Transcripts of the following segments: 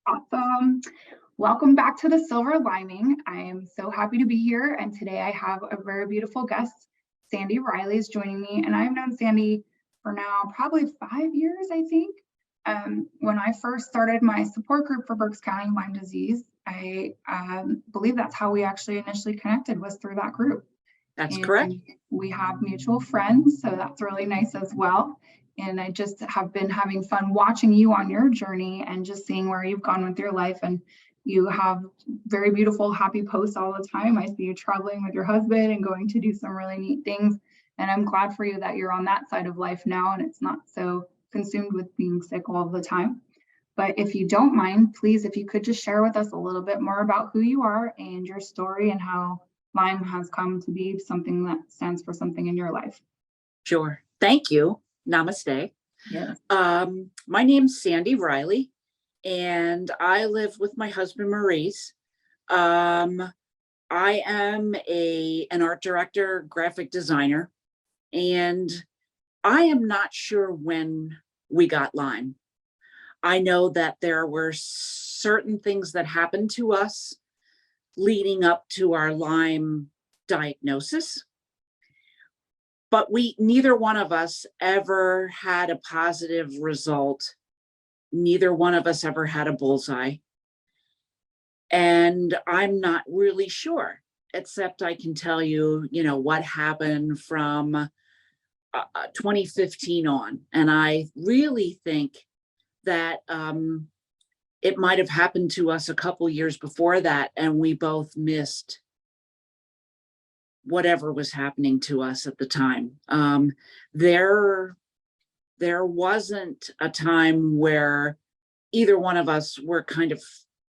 Awesome. Welcome back to the Silver Liming. I am so happy to be here. And today I have a very beautiful guest. Sandy Riley is joining me. And I've known Sandy for now probably 5 years, I think. When I first started my support group for Berks County Lyme disease, I believe that's how we actually initially connected, was through that group. That's correct. We have mutual friends, so that's really nice as well. And I just have been having fun watching you on your journey and just seeing where you've gone with your life. And you have very beautiful, happy posts all the time. I see you traveling with your husband and going to do some really neat things. And I'm glad for you that you're on that side of life now and it's not so consumed with being sick all the time. But if you don't mind, please, if you could just share with us a little bit more about who you are and your story and how Lyme has come to be something that stands for something in your life. Sure. Thank you. Namaste. Yes. My name's Sandy Riley, and I live with my husband, Maurice. I am an art director, graphic designer, and I am not sure when we got Lyme. I know that there were certain things that happened to us leading up to our Lyme diagnosis. But neither one of us ever had a positive result. Neither one of us ever had a bullseye. And I'm not really sure, except I can tell you, what happened from 2015 on. And I really think that it might have happened to us a couple years before that, and we both missed whatever was happening to us at the time. There wasn't a time where either one of us were kind of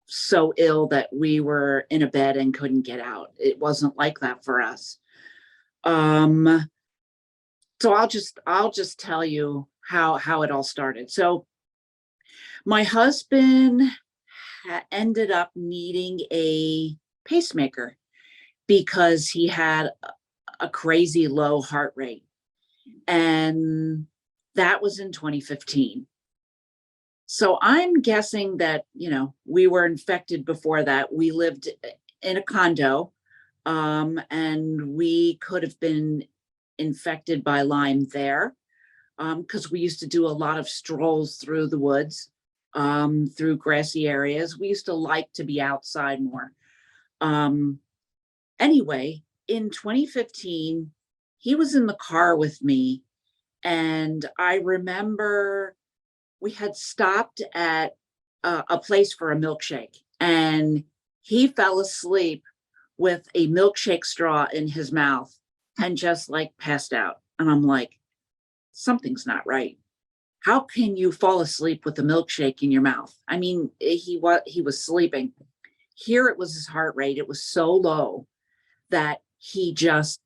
so ill that we were in a bed and couldn't get out. It wasn't like that for us. So I'll just tell you how it all started. So my husband ended up needing a pacemaker because he had a crazy low heart rate. And that was in 2015. So I'm guessing that, we were infected before that. We lived in a condo, and we could have been infected by Lyme there, because we used to do a lot of strolls through the woods, through grassy areas. We used to like to be outside more. Anyway, in 2015, he was in the car with me, and I remember we had stopped at a place for a milkshake, and he fell asleep with a milkshake straw in his mouth and just passed out. And I'm like, something's not right. How can you fall asleep with a milkshake in your mouth? I mean, he was sleeping. Here it was his heart rate. It was so low that he just,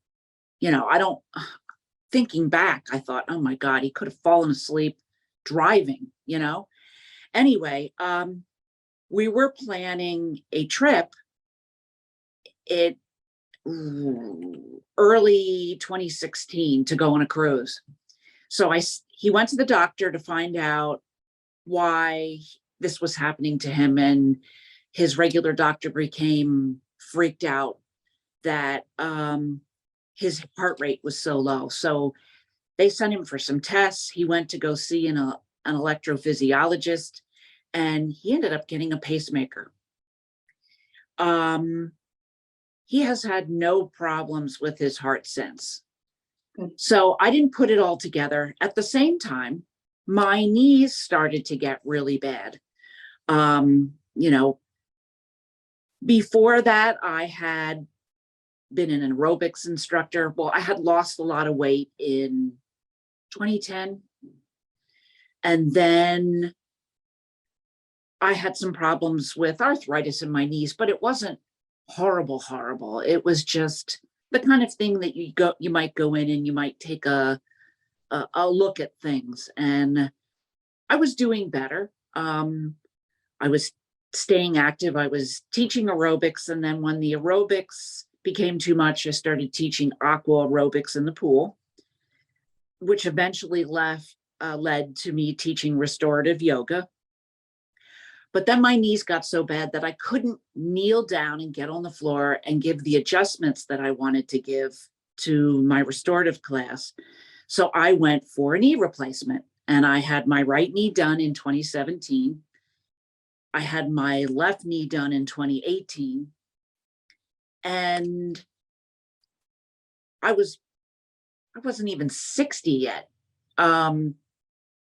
thinking back, I thought, oh my God, he could have fallen asleep driving, Anyway, we were planning a trip early 2016 to go on a cruise. So he went to the doctor to find out why this was happening to him, and his regular doctor became freaked out that his heart rate was so low. So they sent him for some tests. He went to go see an electrophysiologist, and he ended up getting a pacemaker. He has had no problems with his heart since. So I didn't put it all together. At the same time, my knees started to get really bad. Before that, I had been an aerobics instructor. Well, I had lost a lot of weight in 2010. And then I had some problems with arthritis in my knees, but it wasn't horrible. It was just the kind of thing that you might go in and you might take a look at things. And I was doing better. I was staying active. I was teaching aerobics. And then when the aerobics became too much, I started teaching aqua aerobics in the pool, which eventually led to me teaching restorative yoga. But then my knees got so bad that I couldn't kneel down and get on the floor and give the adjustments that I wanted to give to my restorative class. So I went for a knee replacement, and I had my right knee done in 2017. I had my left knee done in 2018. And I wasn't even 60 yet.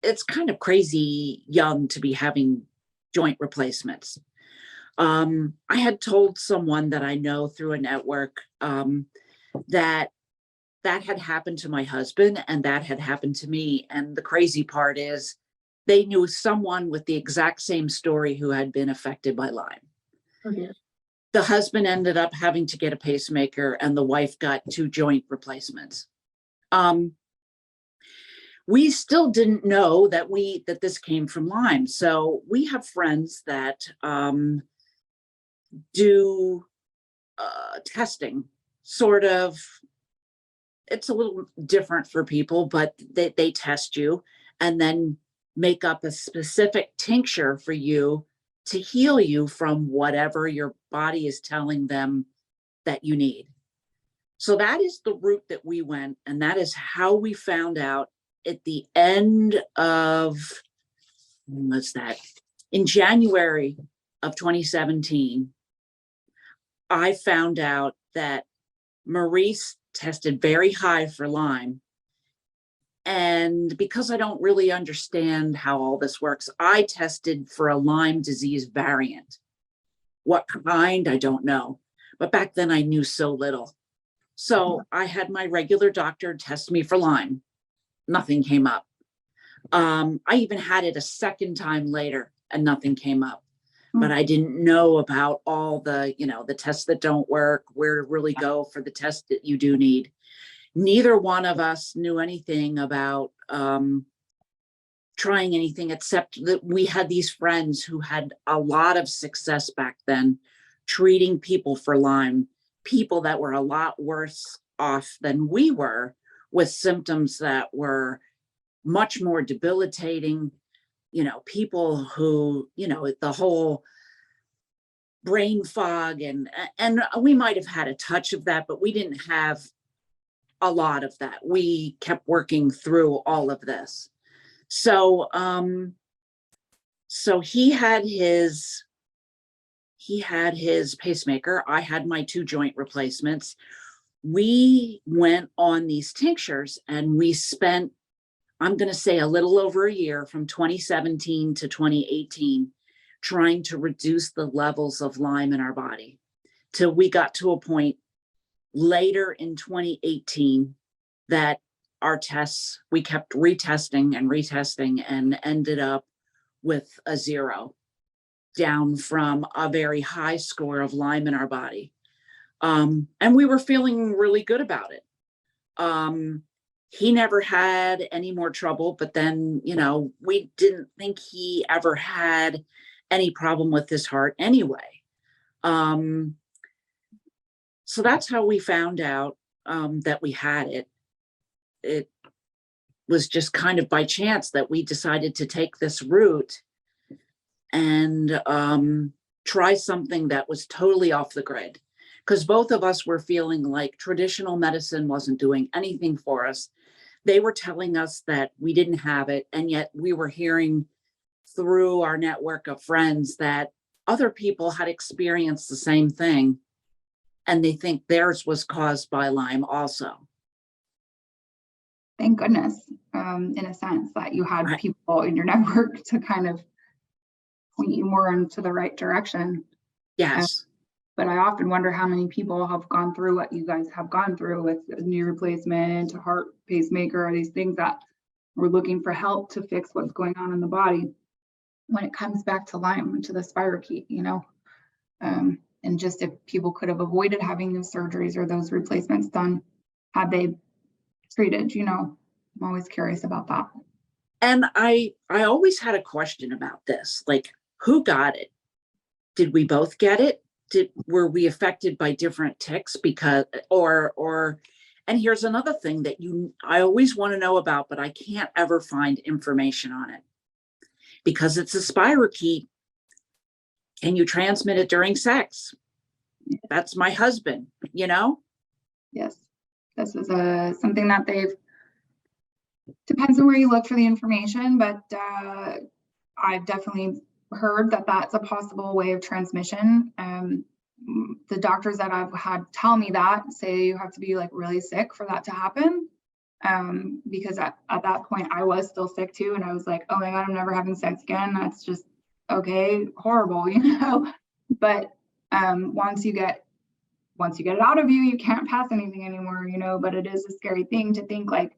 It's kind of crazy young to be having joint replacements. I had told someone that I know through a network that had happened to my husband and that had happened to me. And the crazy part is they knew someone with the exact same story who had been affected by Lyme. Okay. The husband ended up having to get a pacemaker and the wife got 2 joint replacements. We still didn't know that this came from Lyme. So we have friends that do testing, sort of. It's a little different for people, but they test you and then make up a specific tincture for you to heal you from whatever your body is telling them that you need. So that is the route that we went, and that is how we found out at the end of, what's that? In January of 2017, I found out that Maurice tested very high for Lyme. And because I don't really understand how all this works, I tested for a Lyme disease variant. What kind, I don't know. But back then I knew so little. So I had my regular doctor test me for Lyme. Nothing came up. I even had it a second time later and nothing came up. But I didn't know about all the, the tests that don't work, where to really go for the test that you do need. Neither one of us knew anything about trying anything, except that we had these friends who had a lot of success back then treating people for Lyme, people that were a lot worse off than we were, with symptoms that were much more debilitating. People who, the whole brain fog, and we might have had a touch of that, but we didn't have a lot of that. We kept working through all of this. So he had his pacemaker. I had my 2 joint replacements. We went on these tinctures and we spent, I'm going to say, a little over a year, from 2017 to 2018, trying to reduce the levels of Lyme in our body, till we got to a point later in 2018 that our tests, we kept retesting and ended up with a 0, down from a very high score of Lyme in our body. And we were feeling really good about it. He never had any more trouble, but then, we didn't think he ever had any problem with his heart anyway. So that's how we found out that we had it. It was just kind of by chance that we decided to take this route and try something that was totally off the grid, because both of us were feeling like traditional medicine wasn't doing anything for us. They were telling us that we didn't have it, and yet we were hearing through our network of friends that other people had experienced the same thing, and they think theirs was caused by Lyme also. Thank goodness, in a sense, that you had people in your network to kind of point you more into the right direction. Yes. But I often wonder how many people have gone through what you guys have gone through with a knee replacement, a heart pacemaker, or these things that we're looking for help to fix what's going on in the body, when it comes back to Lyme, to the spirochete, and just if people could have avoided having those surgeries or those replacements done, had they treated, I'm always curious about that. And I always had a question about this, like, who got it? Did we both get it? Were we affected by different ticks? Because, and here's another thing that I always want to know about, but I can't ever find information on it, because it's a spirochete. can you transmit it during sex? That's my husband, you know? Yes. This is something that depends on where you look for the information, but I've definitely heard that that's a possible way of transmission. The doctors that I've had tell me that say you have to be like really sick for that to happen. Because at that point I was still sick too. And I was like, oh my God, I'm never having sex again. That's just okay, horrible, you know? But once you get it out of you, you can't pass anything anymore, you know? But it is a scary thing to think. Like,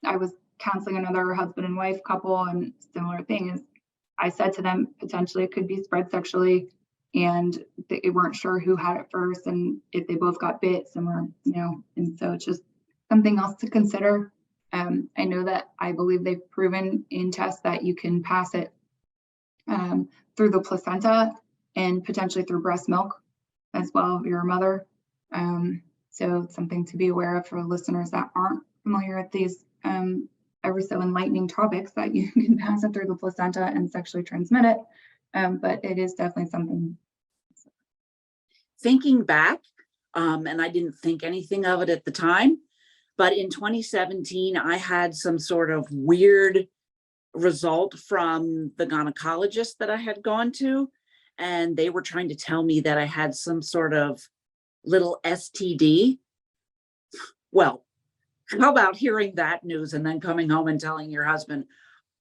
I was counseling another husband and wife couple, and similar thing is I said to them, potentially it could be spread sexually, and they weren't sure who had it first and if they both got bit, similar, you know, and so it's just something else to consider. I know that I believe they've proven in tests that you can pass it through the placenta and potentially through breast milk as well if you're a mother. So it's something to be aware of for listeners that aren't familiar with these ever so enlightening topics, that you can pass it through the placenta and sexually transmit it. But it is definitely something. Thinking back, and I didn't think anything of it at the time, but in 2017, I had some sort of weird result from the gynecologist that I had gone to, and they were trying to tell me that I had some sort of little STD. Well, how about hearing that news and then coming home and telling your husband,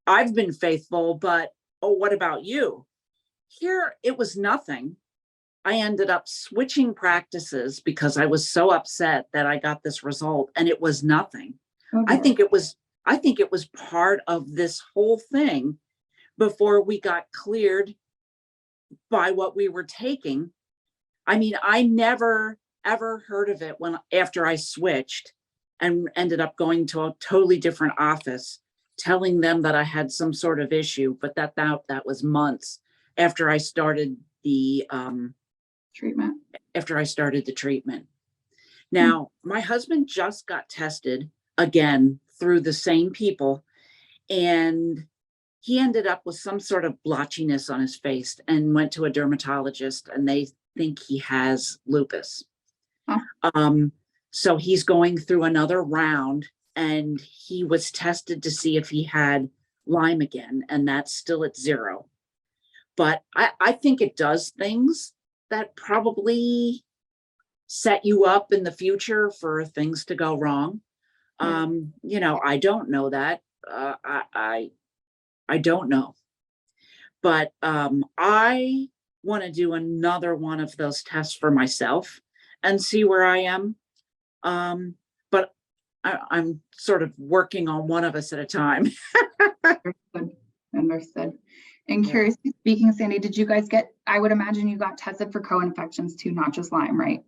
I've been faithful, but oh, what about you? Here, it was nothing. I ended up switching practices because I was so upset that I got this result, and it was nothing. Okay. I think it was part of this whole thing before we got cleared by what we were taking. I mean, I never ever heard of it after I switched and ended up going to a totally different office, telling them that I had some sort of issue, but that was months after I started the treatment. Now, my husband just got tested again through the same people, and he ended up with some sort of blotchiness on his face and went to a dermatologist, and they think he has lupus. Huh. So he's going through another round, and he was tested to see if he had Lyme again, and that's still at 0. But I think it does things that probably set you up in the future for things to go wrong. You know, I don't know that. I don't know. But I want to do another one of those tests for myself and see where I am. But I'm sort of working on one of us at a time. Understood. And curiously speaking, Sandy, did you guys I would imagine you got tested for co-infections too, not just Lyme, right?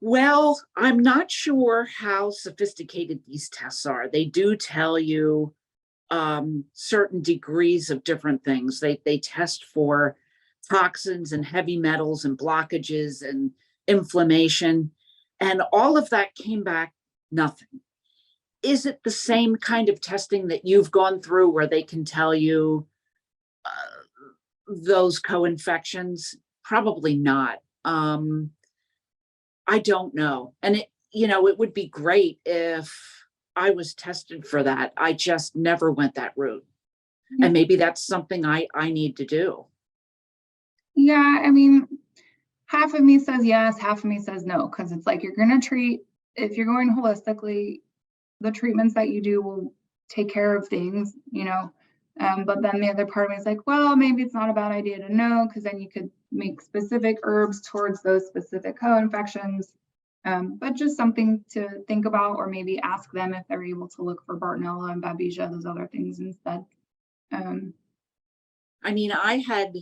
Well, I'm not sure how sophisticated these tests are. They do tell you certain degrees of different things. They test for toxins and heavy metals and blockages and inflammation, and all of that came back nothing. Is it the same kind of testing that you've gone through where they can tell you those co-infections? Probably not. I don't know. And it would be great if I was tested for that. I just never went that route. And maybe that's something I need to do. Yeah, I mean, half of me says yes, half of me says no, because it's like you're going to treat, if you're going holistically, the treatments that you do will take care of things, you know. But then the other part of me is like, well, maybe it's not a bad idea to know, because then you could make specific herbs towards those specific co-infections. But just something to think about, or maybe ask them if they're able to look for Bartonella and Babesia, those other things instead. I mean, I had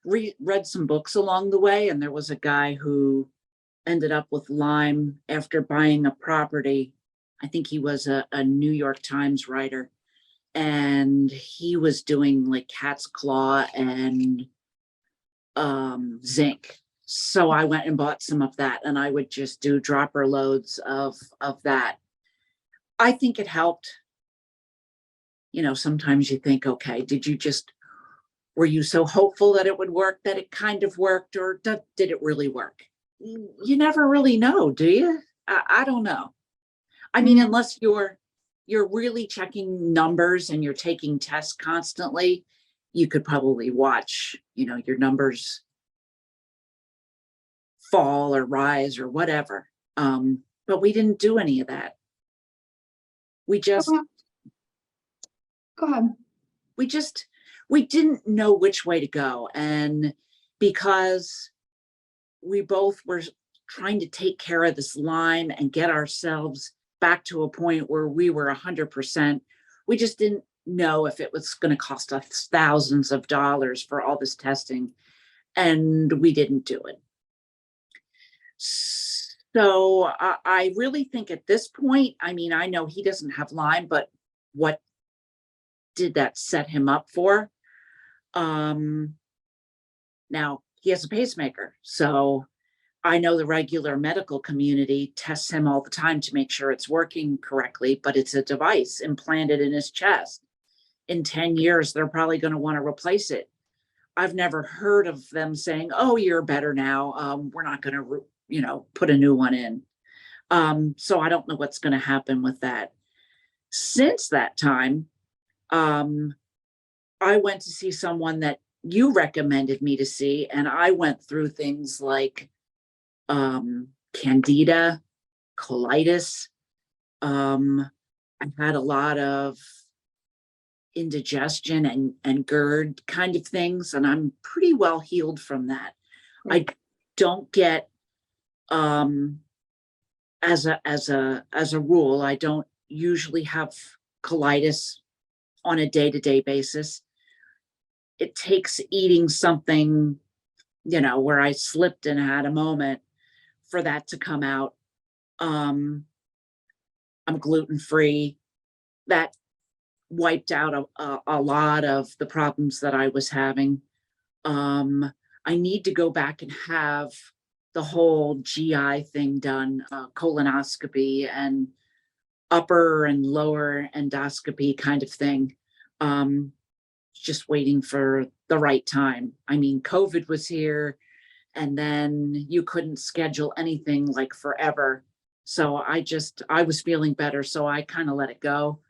read some books along the way, and there was a guy who ended up with Lyme after buying a property. I think he was a New York Times writer, and he was doing like cat's claw and zinc. So I went and bought some of that, and I would just do dropper loads of that. I think it helped. You know, sometimes you think, okay, did you just were you so hopeful that it would work that it kind of worked, or did it really work? You never really know, do you? I don't know. I mean, unless you're really checking numbers and you're taking tests constantly, you could probably watch, your numbers fall or rise or whatever. But we didn't do any of that. We just, Go ahead. we didn't know which way to go. And because we both were trying to take care of this Lyme and get ourselves back to a point where we were 100%, we just didn't know if it was going to cost us thousands of dollars for all this testing, and we didn't do it. So I really think at this point, I mean, I know he doesn't have Lyme, but what did that set him up for? Now he has a pacemaker, so I know the regular medical community tests him all the time to make sure it's working correctly, but it's a device implanted in his chest. In 10 years, they're probably going to want to replace it. I've never heard of them saying, oh, you're better now. We're not going to, put a new one in. So I don't know what's going to happen with that. Since that time, I went to see someone that you recommended me to see, and I went through things like candida, colitis. I've had a lot of indigestion and GERD kind of things, and I'm pretty well healed from that. I don't get as a rule, I don't usually have colitis on a day-to-day basis. It takes eating something, where I slipped and had a moment for that to come out. I'm gluten-free. That wiped out a lot of the problems that I was having. I need to go back and have the whole GI thing done, colonoscopy and upper and lower endoscopy kind of thing. Just waiting for the right time. I mean, COVID was here, and then you couldn't schedule anything like forever. So I was feeling better, so I kind of let it go.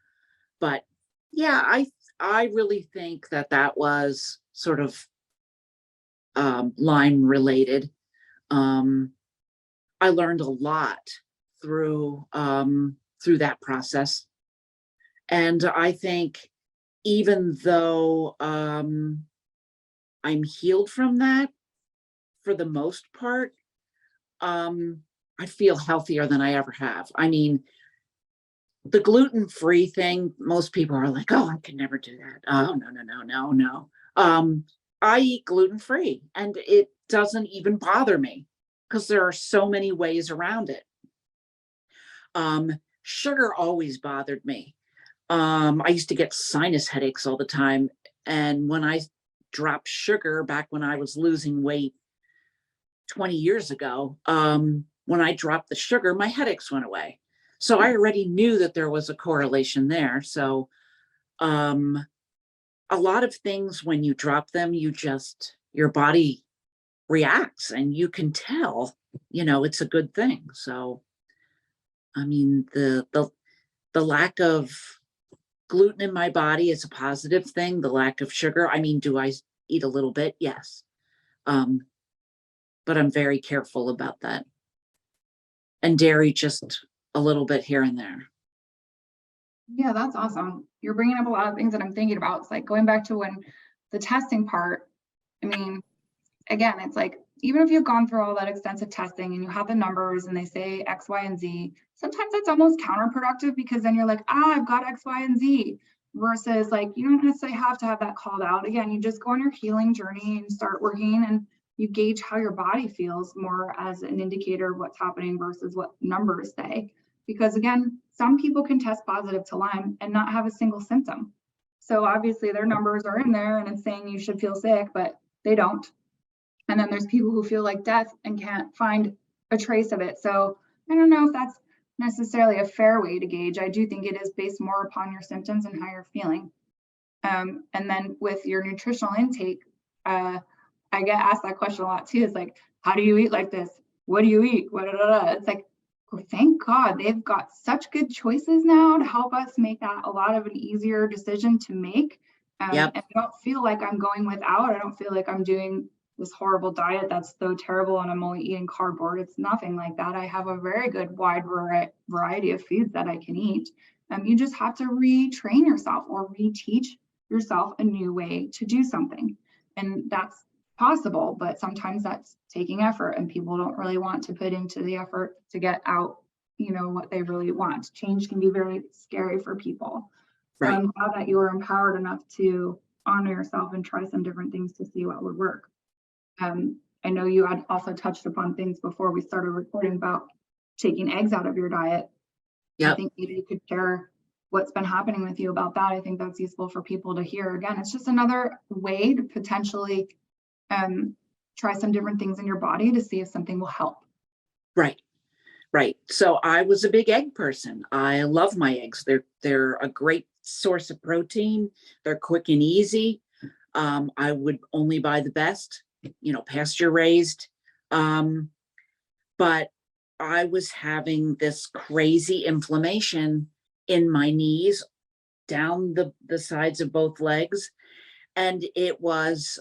But yeah, I really think that was sort of Lyme related. I learned a lot through that process, and I think even though I'm healed from that for the most part, I feel healthier than I ever have. I mean, the gluten-free thing, most people are like, oh, I can never do that. Oh, no. I eat gluten-free, and it doesn't even bother me because there are so many ways around it. Sugar always bothered me. I used to get sinus headaches all the time. And when I dropped sugar back when I was losing weight 20 years ago, when I dropped the sugar, my headaches went away. So I already knew that there was a correlation there. So a lot of things, when you drop them, your body reacts, and you can tell, it's a good thing. So, I mean, the lack of gluten in my body is a positive thing. The lack of sugar, I mean, do I eat a little bit? Yes. But I'm very careful about that. And dairy, just a little bit here and there. Yeah, that's awesome. You're bringing up a lot of things that I'm thinking about. It's like going back to when the testing part, I mean, again, it's like, even if you've gone through all that extensive testing and you have the numbers and they say X, Y, and Z, sometimes that's almost counterproductive, because then you're like, I've got X, Y, and Z, versus like, you don't necessarily have to have that called out. Again, you just go on your healing journey and start working, and you gauge how your body feels more as an indicator of what's happening versus what numbers say. Because again, some people can test positive to Lyme and not have a single symptom. So obviously their numbers are in there and it's saying you should feel sick, but they don't. And then there's people who feel like death and can't find a trace of it. So I don't know if that's necessarily a fair way to gauge. I do think it is based more upon your symptoms and how you're feeling. And then with your nutritional intake, I get asked that question a lot too. It's like, how do you eat like this? What do you eat? It's like, well, thank God they've got such good choices now to help us make that a lot of an easier decision to make. Yep. And I don't feel like I'm going without. I don't feel like I'm doing this horrible diet that's so terrible and I'm only eating cardboard. It's nothing like that. I have a very good wide variety of foods that I can eat. You just have to retrain yourself or reteach yourself a new way to do something. And that's possible, but sometimes that's taking effort and people don't really want to put into the effort to get out, what they really want. Change can be very scary for people. So Right. I'm glad that you were empowered enough to honor yourself and try some different things to see what would work. I know you had also touched upon things before we started recording about taking eggs out of your diet. Yep. I think maybe you could share what's been happening with you about that. I think that's useful for people to hear. Again, it's just another way to potentially try some different things in your body to see if something will help. Right. Right. So I was a big egg person. I love my eggs. They're a great source of protein. They're quick and easy. I would only buy the best, pasture raised. But I was having this crazy inflammation in my knees, down the sides of both legs. And it was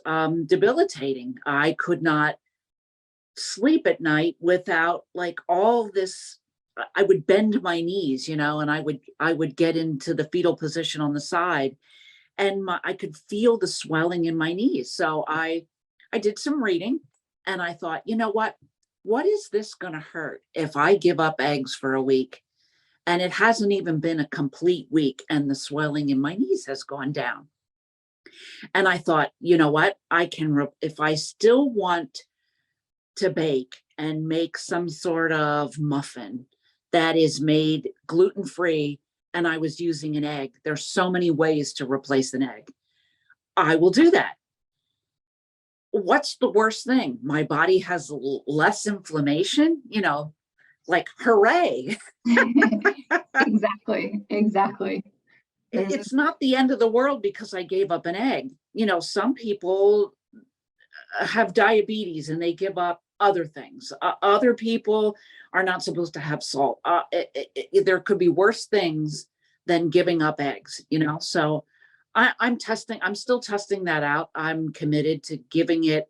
debilitating. I could not sleep at night without like all this. I would bend my knees, and I would get into the fetal position on the side, and I could feel the swelling in my knees. So I did some reading, and I thought, what is this going to hurt if I give up eggs for a week? And it hasn't even been a complete week, and the swelling in my knees has gone down. And I thought, what? If I still want to bake and make some sort of muffin that is made gluten-free, and I was using an egg, there's so many ways to replace an egg. I will do that. What's the worst thing? My body has less inflammation, like hooray. Exactly. It's not the end of the world because I gave up an egg. Some people have diabetes and they give up other things. Other people are not supposed to have salt. There could be worse things than giving up eggs, So I'm still testing that out. I'm committed to giving it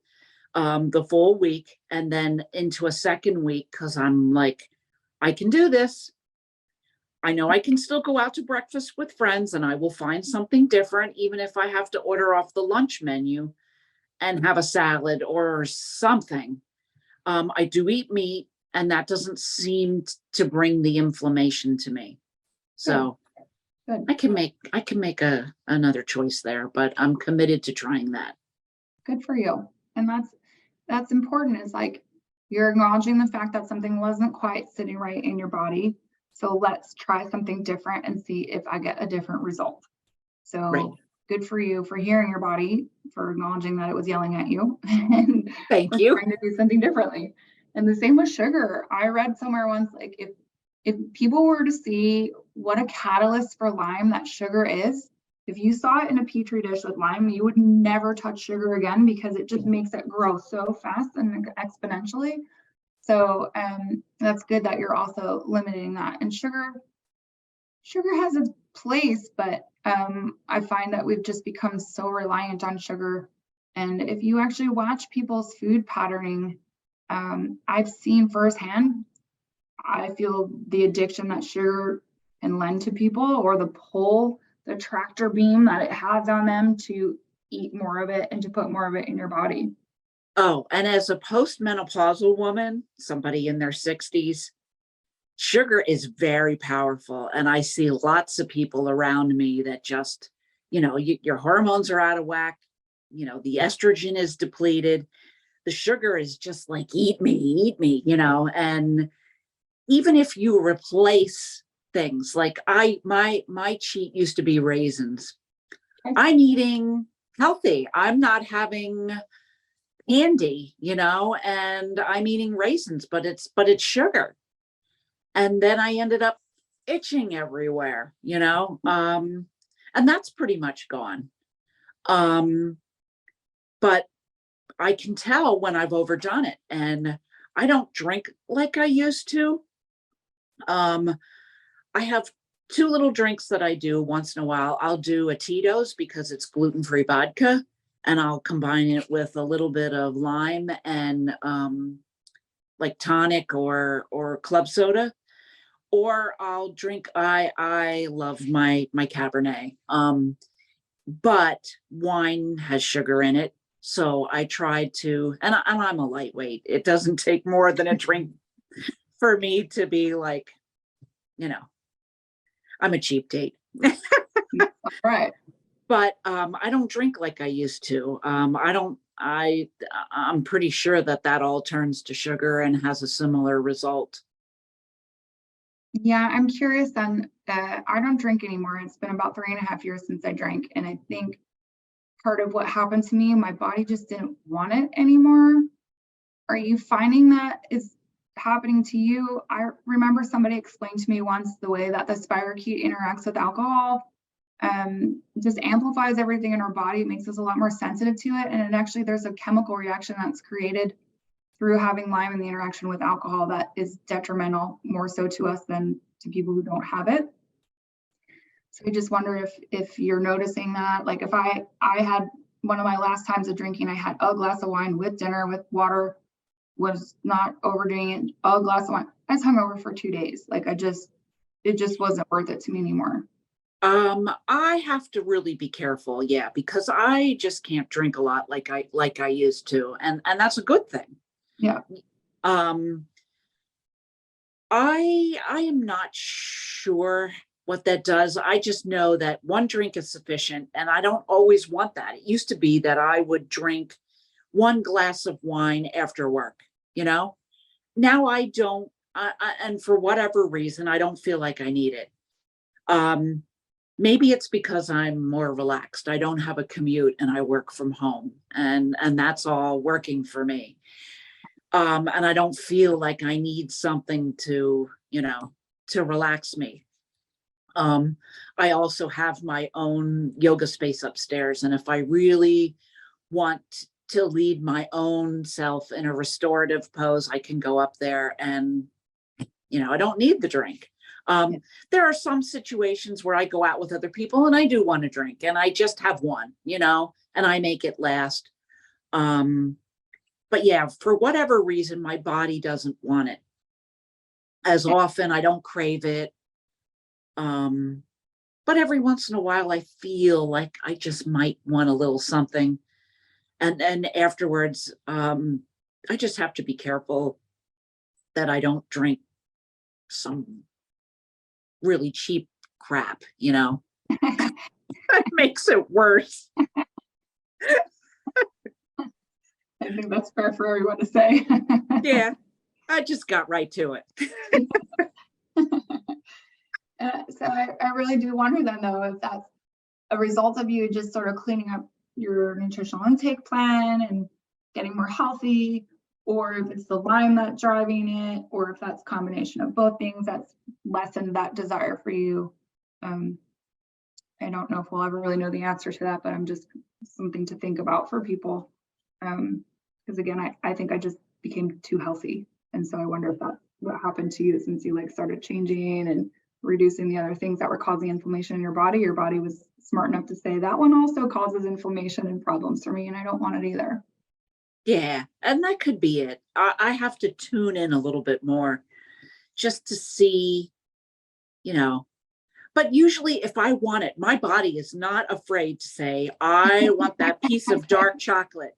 the full week and then into a second week because I'm like, I can do this. I know I can still go out to breakfast with friends and I will find something different, even if I have to order off the lunch menu and have a salad or something. I do eat meat, and that doesn't seem to bring the inflammation to me. So Good. I can make another choice there, but I'm committed to trying that. Good for you. And that's important. Is like you're acknowledging the fact that something wasn't quite sitting right in your body. So let's try something different and see if I get a different result. So Right. Good for you for hearing your body, for acknowledging that it was yelling at you, and Thank for you. trying to do something differently. And the same with sugar. I read somewhere once, like if people were to see what a catalyst for Lyme that sugar is, if you saw it in a petri dish with Lyme, you would never touch sugar again because it just makes it grow so fast and exponentially. So that's good that you're also limiting that. And sugar has its place, but I find that we've just become so reliant on sugar. And if you actually watch people's food patterning, I've seen firsthand, I feel the addiction that sugar can lend to people, or the pull, the tractor beam that it has on them to eat more of it and to put more of it in your body. Oh, and as a postmenopausal woman, somebody in their 60s, sugar is very powerful. And I see lots of people around me that just, your hormones are out of whack. The estrogen is depleted. The sugar is just like, eat me, and even if you replace things like my cheat used to be raisins. I'm eating healthy. I'm not having candy, and I'm eating raisins, but it's sugar. And then I ended up itching everywhere, and that's pretty much gone. But I can tell when I've overdone it, and I don't drink like I used to. Um, I have two little drinks that I do once in a while. I'll do a Tito's because it's gluten-free vodka, and I'll combine it with a little bit of lime and like tonic or club soda. Or I'll drink. I love my Cabernet. But wine has sugar in it, so I try to, and I'm a lightweight. It doesn't take more than a drink for me to be like, you know, I'm a cheap date. Right. But I don't drink like I used to. I'm pretty sure that all turns to sugar and has a similar result. Yeah, I'm curious then. I don't drink anymore. It's been about 3.5 years since I drank. And I think part of what happened to me, my body just didn't want it anymore. Are you finding that is happening to you? I remember somebody explained to me once the way that the spirochete interacts with alcohol just amplifies everything in our body. It makes us a lot more sensitive to it. And it actually, there's a chemical reaction that's created through having Lyme and the interaction with alcohol that is detrimental more so to us than to people who don't have it. So I just wonder if you're noticing that. Like if I had one of my last times of drinking, I had a glass of wine with dinner with water, was not overdoing it, a glass of wine. I was hungover for 2 days. Like it just wasn't worth it to me anymore. I have to really be careful, yeah, because I just can't drink a lot like I used to, and that's a good thing. Yeah. Um, I am not sure what that does. I just know that one drink is sufficient, and I don't always want that. It used to be that I would drink one glass of wine after work, you know? Now I don't, and for whatever reason, I don't feel like I need it. Maybe it's because I'm more relaxed. I don't have a commute and I work from home, and that's all working for me. And I don't feel like I need something to relax me. I also have my own yoga space upstairs, and if I really want to lead my own self in a restorative pose, I can go up there and, I don't need the drink. There are some situations where I go out with other people and I do want to drink and I just have one, and I make it last. But yeah, for whatever reason, my body doesn't want it as often. I don't crave it. But every once in a while, I feel like I just might want a little something. And then afterwards, I just have to be careful that I don't drink some really cheap crap, That makes it worse. I think that's fair for everyone to say. Yeah, I just got right to it. So I really do wonder then, though, if that's a result of you just sort of cleaning up your nutritional intake plan and getting more healthy, or if it's the Lyme that's driving it, or if that's a combination of both things that's lessened that desire for you. I don't know if we'll ever really know the answer to that, but I'm just something to think about for people. Because again, I think I just became too healthy. And so I wonder if that's what happened to you since you started changing and reducing the other things that were causing inflammation in your body. Your body was smart enough to say that one also causes inflammation and problems for me, and I don't want it either. Yeah, and that could be it. I have to tune in a little bit more just to see, but usually if I want it, my body is not afraid to say, I want that piece of dark chocolate.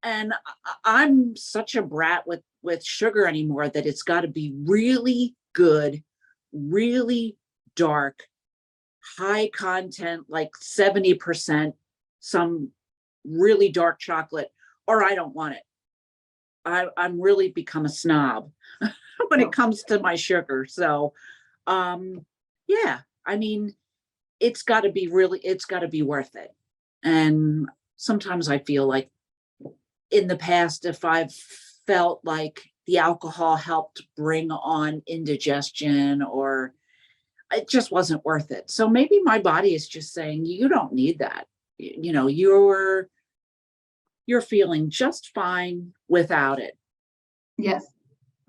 And I'm such a brat with sugar anymore that it's got to be really good, really dark, high content, like 70%, some really dark chocolate, or I don't want it. I'm really become a snob when it comes to my sugar. So, yeah, I mean, it's got to be worth it. And sometimes I feel like in the past, if I've felt like the alcohol helped bring on indigestion, or it just wasn't worth it. So maybe my body is just saying, you don't need that. you know, you're feeling just fine without it. Yes,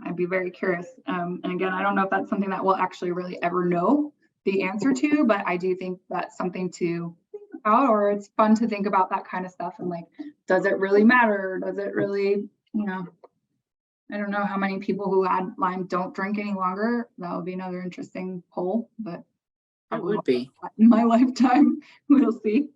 I'd be very curious. And again, I don't know if that's something that we'll actually really ever know the answer to, but I do think that's something to think about, or it's fun to think about that kind of stuff. And like, does it really matter? Does it really, you know, I don't know how many people who had Lyme don't drink any longer. That would be another interesting poll, but It would be. in my lifetime, we'll see.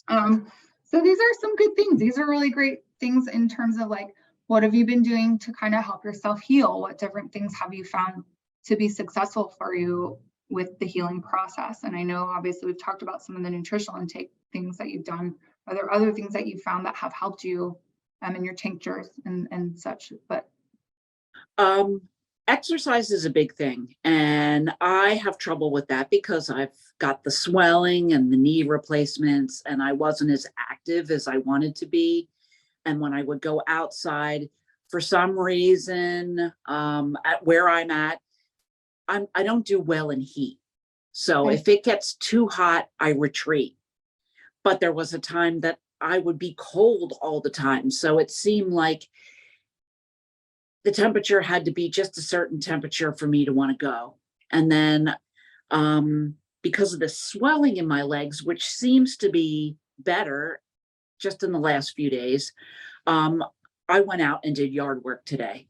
So these are some good things. These are really great things in terms of like, what have you been doing to kind of help yourself heal? What different things have you found to be successful for you with the healing process? And I know obviously we've talked about some of the nutritional intake things that you've done. Are there other things that you found that have helped you in your tinctures and such? But exercise is a big thing, and I have trouble with that because I've got the swelling and the knee replacements, and I wasn't as active as I wanted to be. And when I would go outside, for some reason, at where I'm at, I don't do well in heat. So if it gets too hot, I retreat. But there was a time that I would be cold all the time. So it seemed like the temperature had to be just a certain temperature for me to want to go. And then because of the swelling in my legs, which seems to be better just in the last few days, I went out and did yard work today.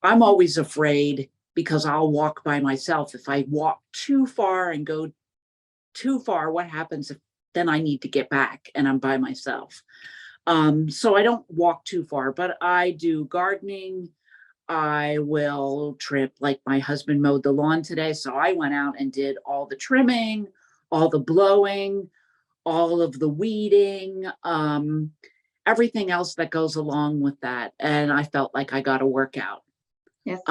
I'm always afraid because I'll walk by myself. If I walk too far and go too far, what happens if then I need to get back and I'm by myself? So I don't walk too far, but I do gardening. I will trim, like my husband mowed the lawn today. So I went out and did all the trimming, all the blowing, all of the weeding, everything else that goes along with that. And I felt like I got a workout. yes,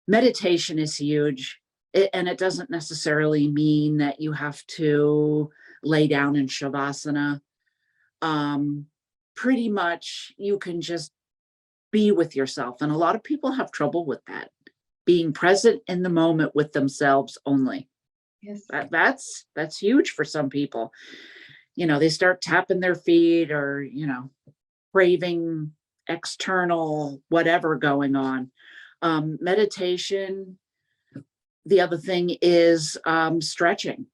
Meditation is huge. And it doesn't necessarily mean that you have to lay down in shavasana. Pretty much you can just be with yourself. And a lot of people have trouble with that, being present in the moment with themselves only. yes, That's huge for some people. You know, they start tapping their feet or, you know, craving external whatever going on. Meditation. The other thing is stretching.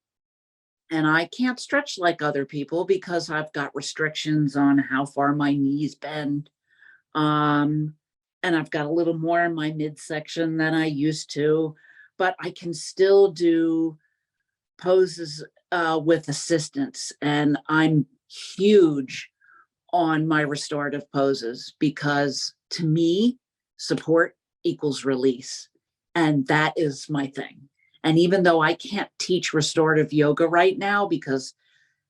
And I can't stretch like other people because I've got restrictions on how far my knees bend. And I've got a little more in my midsection than I used to, but I can still do poses with assistance. And I'm huge on my restorative poses because to me, support equals release. And that is my thing. And even though I can't teach restorative yoga right now because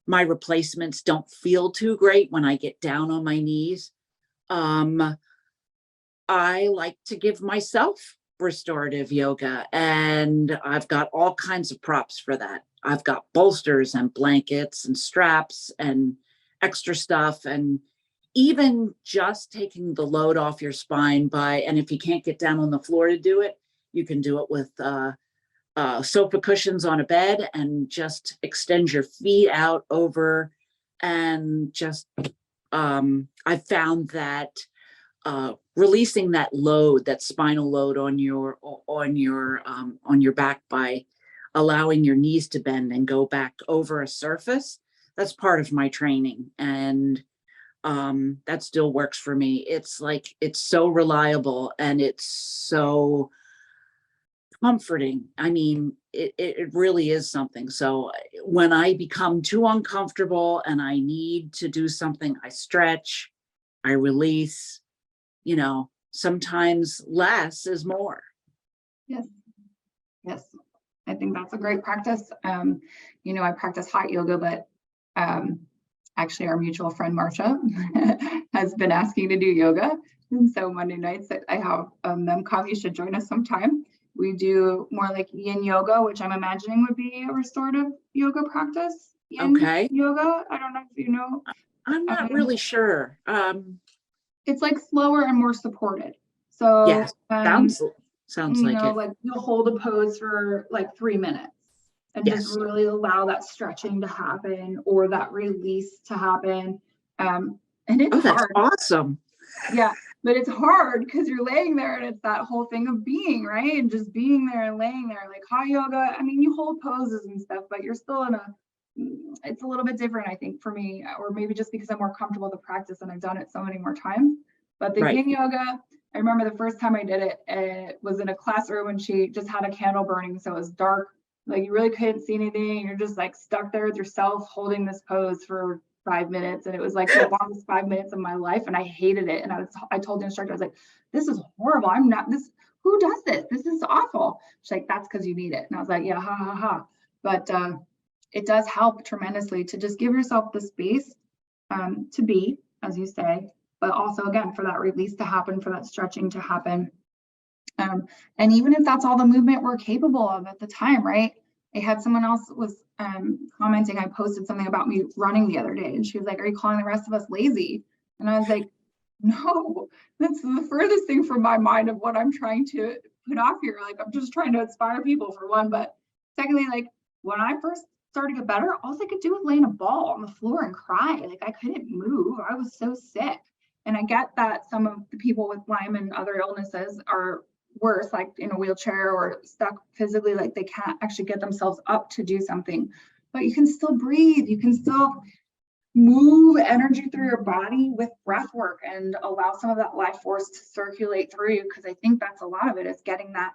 my replacements don't feel too great when I get down on my knees, I like to give myself restorative yoga, and I've got all kinds of props for that. I've got bolsters and blankets and straps and extra stuff, and even just taking the load off your spine and if you can't get down on the floor to do it, you can do it with sofa cushions on a bed and just extend your feet out over and just, I found that releasing that load, that spinal load on your back by allowing your knees to bend and go back over a surface, that's part of my training. And that still works for me. It's like, it's so reliable and it's so comforting. I mean, it really is something. So when I become too uncomfortable and I need to do something, I stretch, I release. You know, sometimes less is more. yes, yes. I think that's a great practice. You know, I practice hot yoga, but actually our mutual friend Marcia has been asking to do yoga. And so Monday nights I have them come, you should join us sometime. We do more like yin yoga, which I'm imagining would be a restorative yoga practice. Yin Okay. yoga. I don't know if you know. I'm not really sure. It's like slower and more supported. So Yes, sounds you like know, it. like you'll hold a pose for like 3 minutes. and just Yes. really allow that stretching to happen or that release to happen. And it's Oh, that's hard. awesome. Yeah, but it's hard because you're laying there and it's that whole thing of being, right? And just being there and laying there, like hot yoga. I mean, you hold poses and stuff, but you're still in it's a little bit different, I think, for me, or maybe just because I'm more comfortable with the practice and I've done it so many more times. But the yin yoga, I remember the first time I did it, it was in a classroom and she just had a candle burning. So it was dark, like you really couldn't see anything. You're just like stuck there with yourself holding this pose for 5 minutes. And it was like the longest 5 minutes of my life. And I hated it. And I told the instructor, I was like, this is horrible. I'm not this, who does this? This is awful. She's like, that's because you need it. And I was like, yeah, ha, ha, ha. But it does help tremendously to just give yourself the space to be, as you say, but also again, for that release to happen, for that stretching to happen. And even if that's all the movement we're capable of at the time, right? I had someone else was commenting, I posted something about me running the other day and she was like, are you calling the rest of us lazy? And I was like, no, that's the furthest thing from my mind of what I'm trying to put off here. Like, I'm just trying to inspire people for one, but secondly, like when I first started to get better, all I could do was lay in a ball on the floor and cry. Like I couldn't move. I was so sick. And I get that some of the people with Lyme and other illnesses are worse, like in a wheelchair or stuck physically, like they can't actually get themselves up to do something, but you can still breathe. You can still move energy through your body with breath work and allow some of that life force to circulate through you. Because I think that's a lot of it is getting that,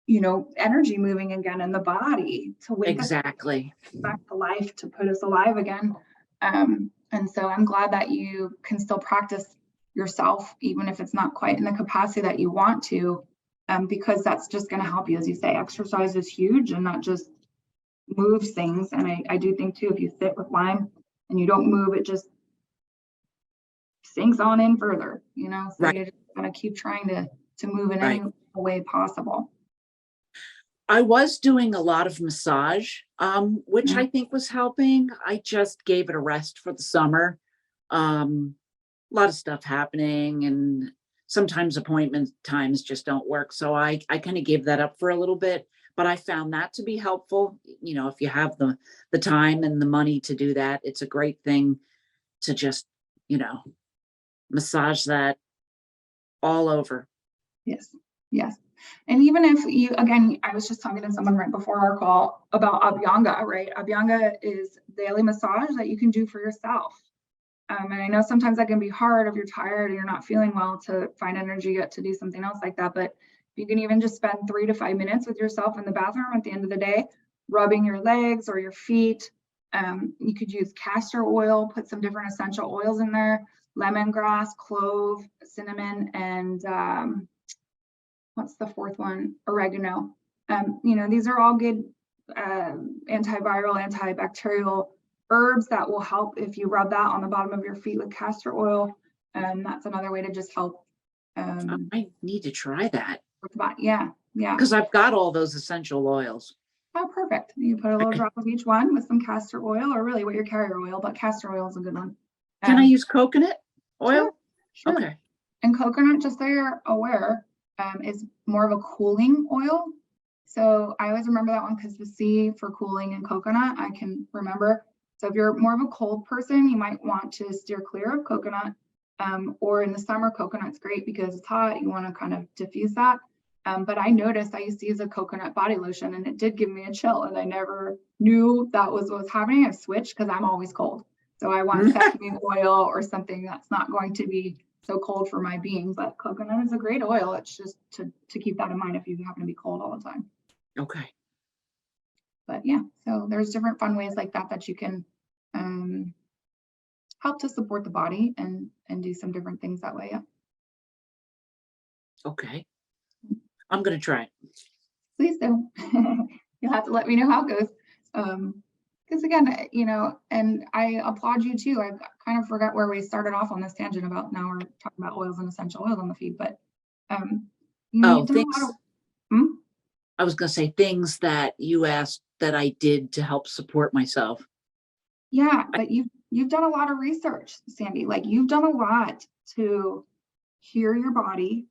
you know, energy moving again in the body to wake us back to life, to put us alive again. And so I'm glad that you can still practice yourself, even if it's not quite in the capacity that you want to, because that's just going to help you. As you say, exercise is huge and not just moves things. And I do think too, if you sit with Lyme and you don't move, it just sinks on in further, you know, so you're just going to keep trying to move in any way possible. I was doing a lot of massage, which I think was helping. I just gave it a rest for the summer. A lot of stuff happening and sometimes appointment times just don't work. So I kind of gave that up for a little bit, but I found that to be helpful. You know, if you have the time and the money to do that, it's a great thing to just, you know, massage that all over. Yes. Yes. And even if you, again, I was just talking to someone right before our call about Abhyanga, right? Abhyanga is daily massage that you can do for yourself. And I know sometimes that can be hard if you're tired and you're not feeling well to find energy yet to do something else like that. But you can even just spend 3 to 5 minutes with yourself in the bathroom at the end of the day, rubbing your legs or your feet. You could use castor oil, put some different essential oils in there, lemongrass, clove, cinnamon, and what's the fourth one? Oregano. You know, these are all good antiviral, antibacterial herbs that will help if you rub that on the bottom of your feet with castor oil. That's another way to just help. I need to try that. Yeah. Because I've got all those essential oils. Oh, perfect. You put a little drop of each one with some castor oil, or really what your carrier oil, but castor oil is a good one. Can I use coconut oil? Sure. Okay. And coconut, just so you're aware, is more of a cooling oil. So I always remember that one because the C for cooling and coconut, I can remember. So if you're more of a cold person, you might want to steer clear of coconut. Or in the summer, coconut's great because it's hot. You want to kind of diffuse that. But I noticed I used to use a coconut body lotion and it did give me a chill and I never knew that was what was happening. I switched because I'm always cold. So I want sesame oil or something that's not going to be so cold for my being, but coconut is a great oil. It's just to keep that in mind if you happen to be cold all the time. Okay. But yeah, so there's different fun ways like that that you can help to support the body and do some different things that way. Yeah. Okay. I'm going to try it. Please do. You'll have to let me know how it goes. Because again, you know, and I applaud you too. I kind of forgot where we started off on this tangent about now we're talking about oils and essential oils on the feed, but you know, I was going to say things that you asked that I did to help support myself. Yeah, but you've done a lot of research, Sandy. Like you've done a lot to hear your body,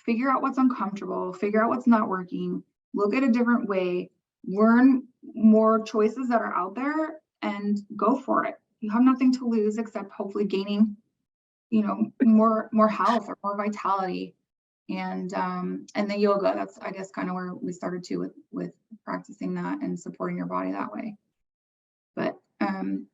figure out what's uncomfortable, figure out what's not working, look at a different way, learn more choices that are out there and go for it. You have nothing to lose except hopefully gaining, you know, more health or more vitality. And the yoga, that's, I guess, kind of where we started too with practicing that and supporting your body that way. But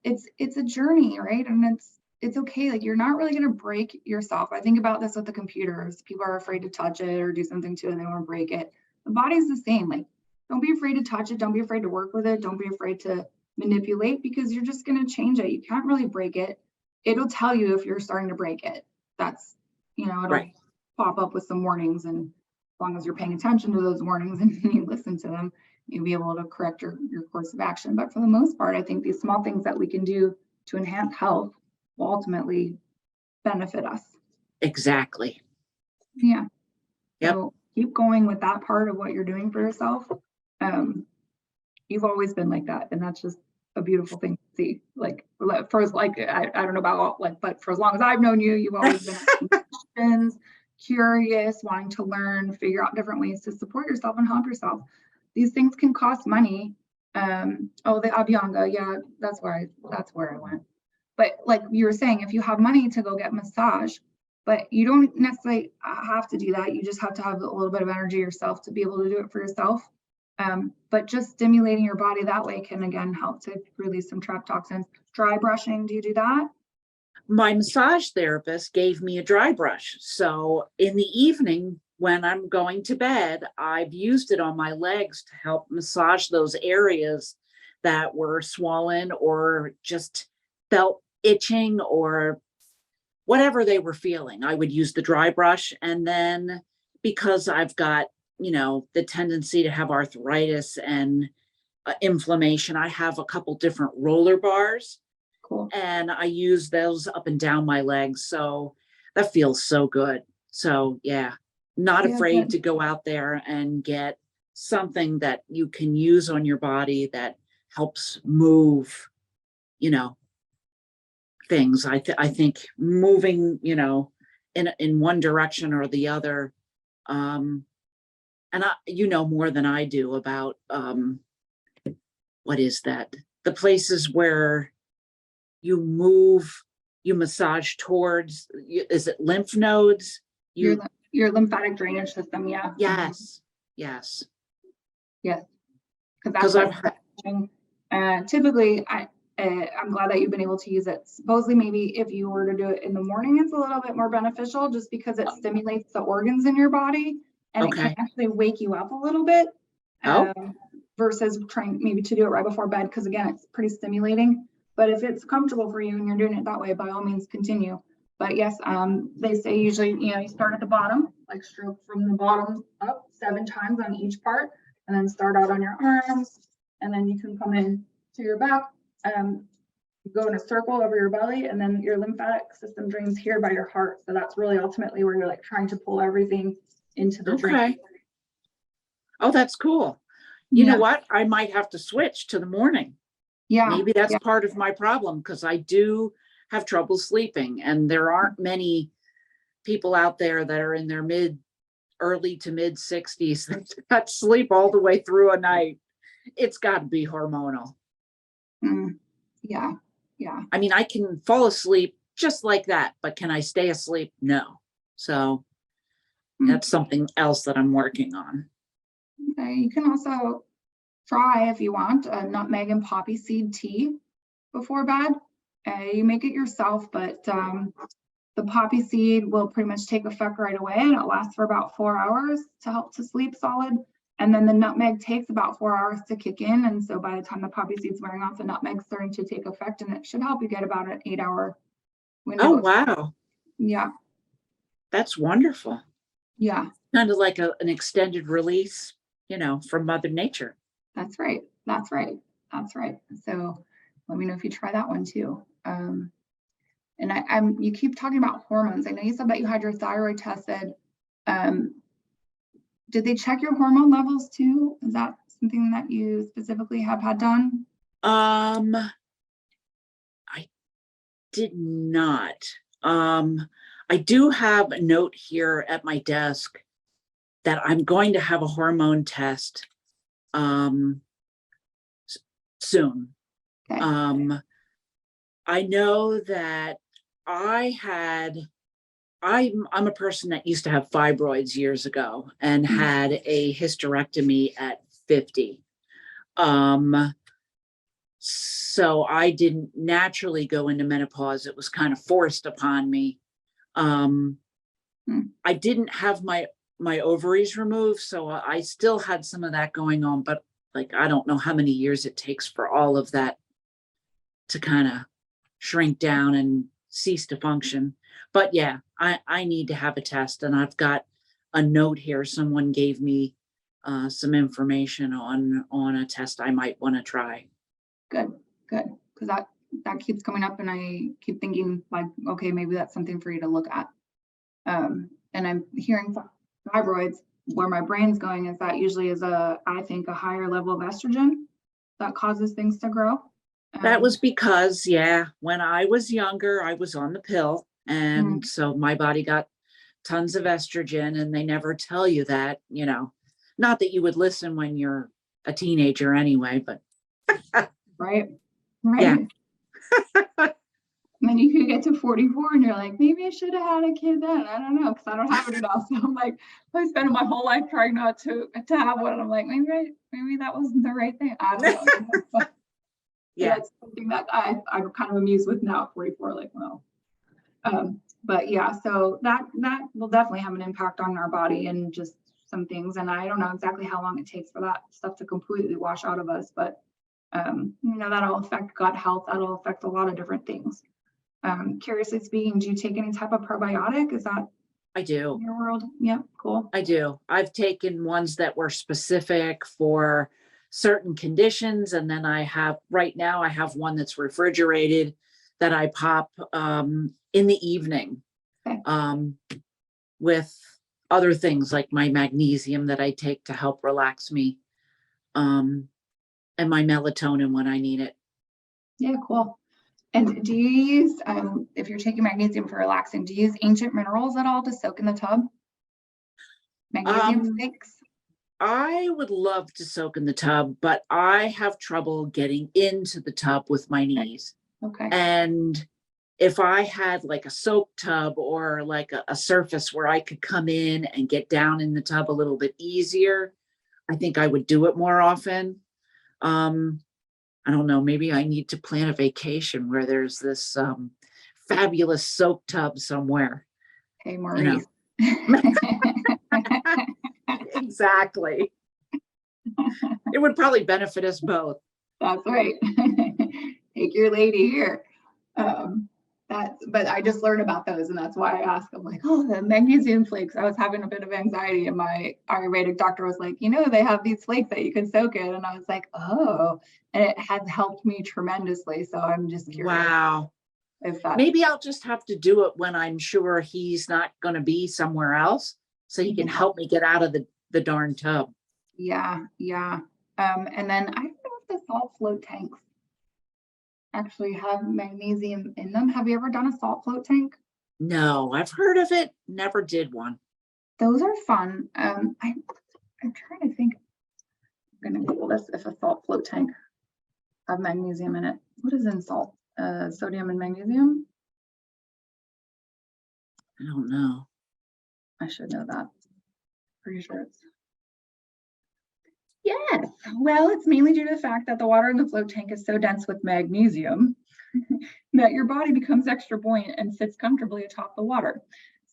it's a journey, right? And it's okay. Like, you're not really going to break yourself. I think about this with the computers. People are afraid to touch it or do something to it and they want to break it. The body's the same. Like, don't be afraid to touch it. Don't be afraid to work with it. Don't be afraid to manipulate, because you're just going to change it. You can't really break it. It'll tell you if you're starting to break it. That's, you know, it'll pop up with some warnings, and as long as you're paying attention to those warnings and you listen to them, you'll be able to correct your course of action. But for the most part, I think these small things that we can do to enhance health will ultimately benefit us. Exactly. Yeah. Yep. So keep going with that part of what you're doing for yourself. You've always been like that, and that's just a beautiful thing to see. Like, for like, I don't know about all, like, but for as long as I've known you, you've always been asking questions, curious, wanting to learn, figure out different ways to support yourself and help yourself. These things can cost money. Oh, the Abhyanga, yeah, that's where I went. But like you were saying, if you have money to go get massage, but you don't necessarily have to do that. You just have to have a little bit of energy yourself to be able to do it for yourself. But just stimulating your body that way can, again, help to release some trapped toxins. Dry brushing, do you do that? My massage therapist gave me a dry brush. So in the evening, when I'm going to bed, I've used it on my legs to help massage those areas that were swollen or just felt itching or whatever they were feeling. I would use the dry brush. And then because I've got, you know, the tendency to have arthritis and inflammation, I have a couple different roller bars. Cool. And I use those up and down my legs. So that feels so good. So yeah, not afraid to go out there and get something that you can use on your body that helps move, you know, things. I think moving, you know, in one direction or the other. And you know more than I do about what is that? The places where you move, you massage towards, is it lymph nodes? Your lymphatic drainage system, yeah. Yes, yes. Yes, because that's typically, I'm glad that you've been able to use it. Supposedly, maybe if you were to do it in the morning, it's a little bit more beneficial just because it stimulates the organs in your body, and it can actually wake you up a little bit. Versus trying maybe to do it right before bed, because again, it's pretty stimulating. But if it's comfortable for you and you're doing it that way, by all means continue. But yes, they say usually, you know, you start at the bottom, like stroke from the bottom up 7 times on each part, and then start out on your arms, and then you can come in to your back, go in a circle over your belly, and then your lymphatic system drains here by your heart. So that's really ultimately where you're like trying to pull everything into the drain. Oh, that's cool. You know what? I might have to switch to the morning. Yeah. Maybe that's part of my problem, because I do have trouble sleeping, and there aren't many people out there that are in their early to mid 60s that sleep all the way through a night. It's got to be hormonal. Yeah. I mean, I can fall asleep just like that, but can I stay asleep? No. So that's something else that I'm working on. Okay, you can also try, if you want, a nutmeg and poppy seed tea before bed. You make it yourself, but the poppy seed will pretty much take effect right away, and it lasts for about 4 hours to help to sleep solid. And then the nutmeg takes about 4 hours to kick in. And so by the time the poppy seed's wearing off, the nutmeg's starting to take effect, and it should help you get about an 8-hour window. Oh, wow. Yeah. That's wonderful. Yeah. Kind of like an extended release, you know, from Mother Nature. That's right. That's right. That's right. So let me know if you try that one too. And you keep talking about hormones. I know you said that you had your thyroid tested. Did they check your hormone levels too? Is that something that you specifically have had done? I did not. I do have a note here at my desk that I'm going to have a hormone test soon. Okay. I know that I'm a person that used to have fibroids years ago and had a hysterectomy at 50. So I didn't naturally go into menopause. It was kind of forced upon me. I didn't have my ovaries removed, so I still had some of that going on, but like, I don't know how many years it takes for all of that to kind of shrink down and cease to function. But yeah, I need to have a test, and I've got a note here. Someone gave me some information on a test I might want to try. Good, because that keeps coming up, and I keep thinking like, okay, maybe that's something for you to look at. And I'm hearing fibroids. Where my brain's going is that usually is I think a higher level of estrogen that causes things to grow. That was because, yeah, when I was younger, I was on the pill, and so my body got tons of estrogen, and they never tell you that, not that you would listen when you're a teenager anyway, but right. Yeah. And then you could get to 44 and you're like, maybe I should have had a kid then. I don't know, because I don't have it now. So I'm like, I spent my whole life trying not to have one. And I'm like, maybe that wasn't the right thing. I don't know. But yeah, that's something that I'm kind of amused with now at 44, like, well. But yeah, so that will definitely have an impact on our body and just some things. And I don't know exactly how long it takes for that stuff to completely wash out of us, but that'll affect gut health. That'll affect a lot of different things. Curiously speaking, do you take any type of probiotic? Is that I do. in your world? Yeah, cool. I do. I've taken ones that were specific for certain conditions. And then right now I have one that's refrigerated that I pop in the evening Okay. With other things like my magnesium that I take to help relax me, and my melatonin when I need it. Yeah, cool. And do you use, if you're taking magnesium for relaxing, do you use ancient minerals at all to soak in the tub? Magnesium flakes? I would love to soak in the tub, but I have trouble getting into the tub with my knees. Okay. And if I had like a soak tub or like a surface where I could come in and get down in the tub a little bit easier, I think I would do it more often. I don't know, maybe I need to plan a vacation where there's this fabulous soak tub somewhere. Hey, Maurice. Exactly. It would probably benefit us both. That's right. Take your lady here. But I just learned about those, and that's why I asked. I'm like, oh, the magnesium flakes. I was having a bit of anxiety, and my Ayurvedic doctor was like, they have these flakes that you can soak in, and I was like, oh, and it has helped me tremendously. So I'm just curious. Wow. Maybe I'll just have to do it when I'm sure he's not going to be somewhere else, so he can help me get out of the darn tub. Yeah. And then I don't know if the salt float tanks actually have magnesium in them. Have you ever done a salt float tank? No, I've heard of it. Never did one. Those are fun. I'm trying to think. I'm going to Google this. If a salt float tank have magnesium in it. What is in salt? Sodium and magnesium? I don't know. I should know that. Pretty sure it's. Yes. Well, it's mainly due to the fact that the water in the float tank is so dense with magnesium that your body becomes extra buoyant and sits comfortably atop the water.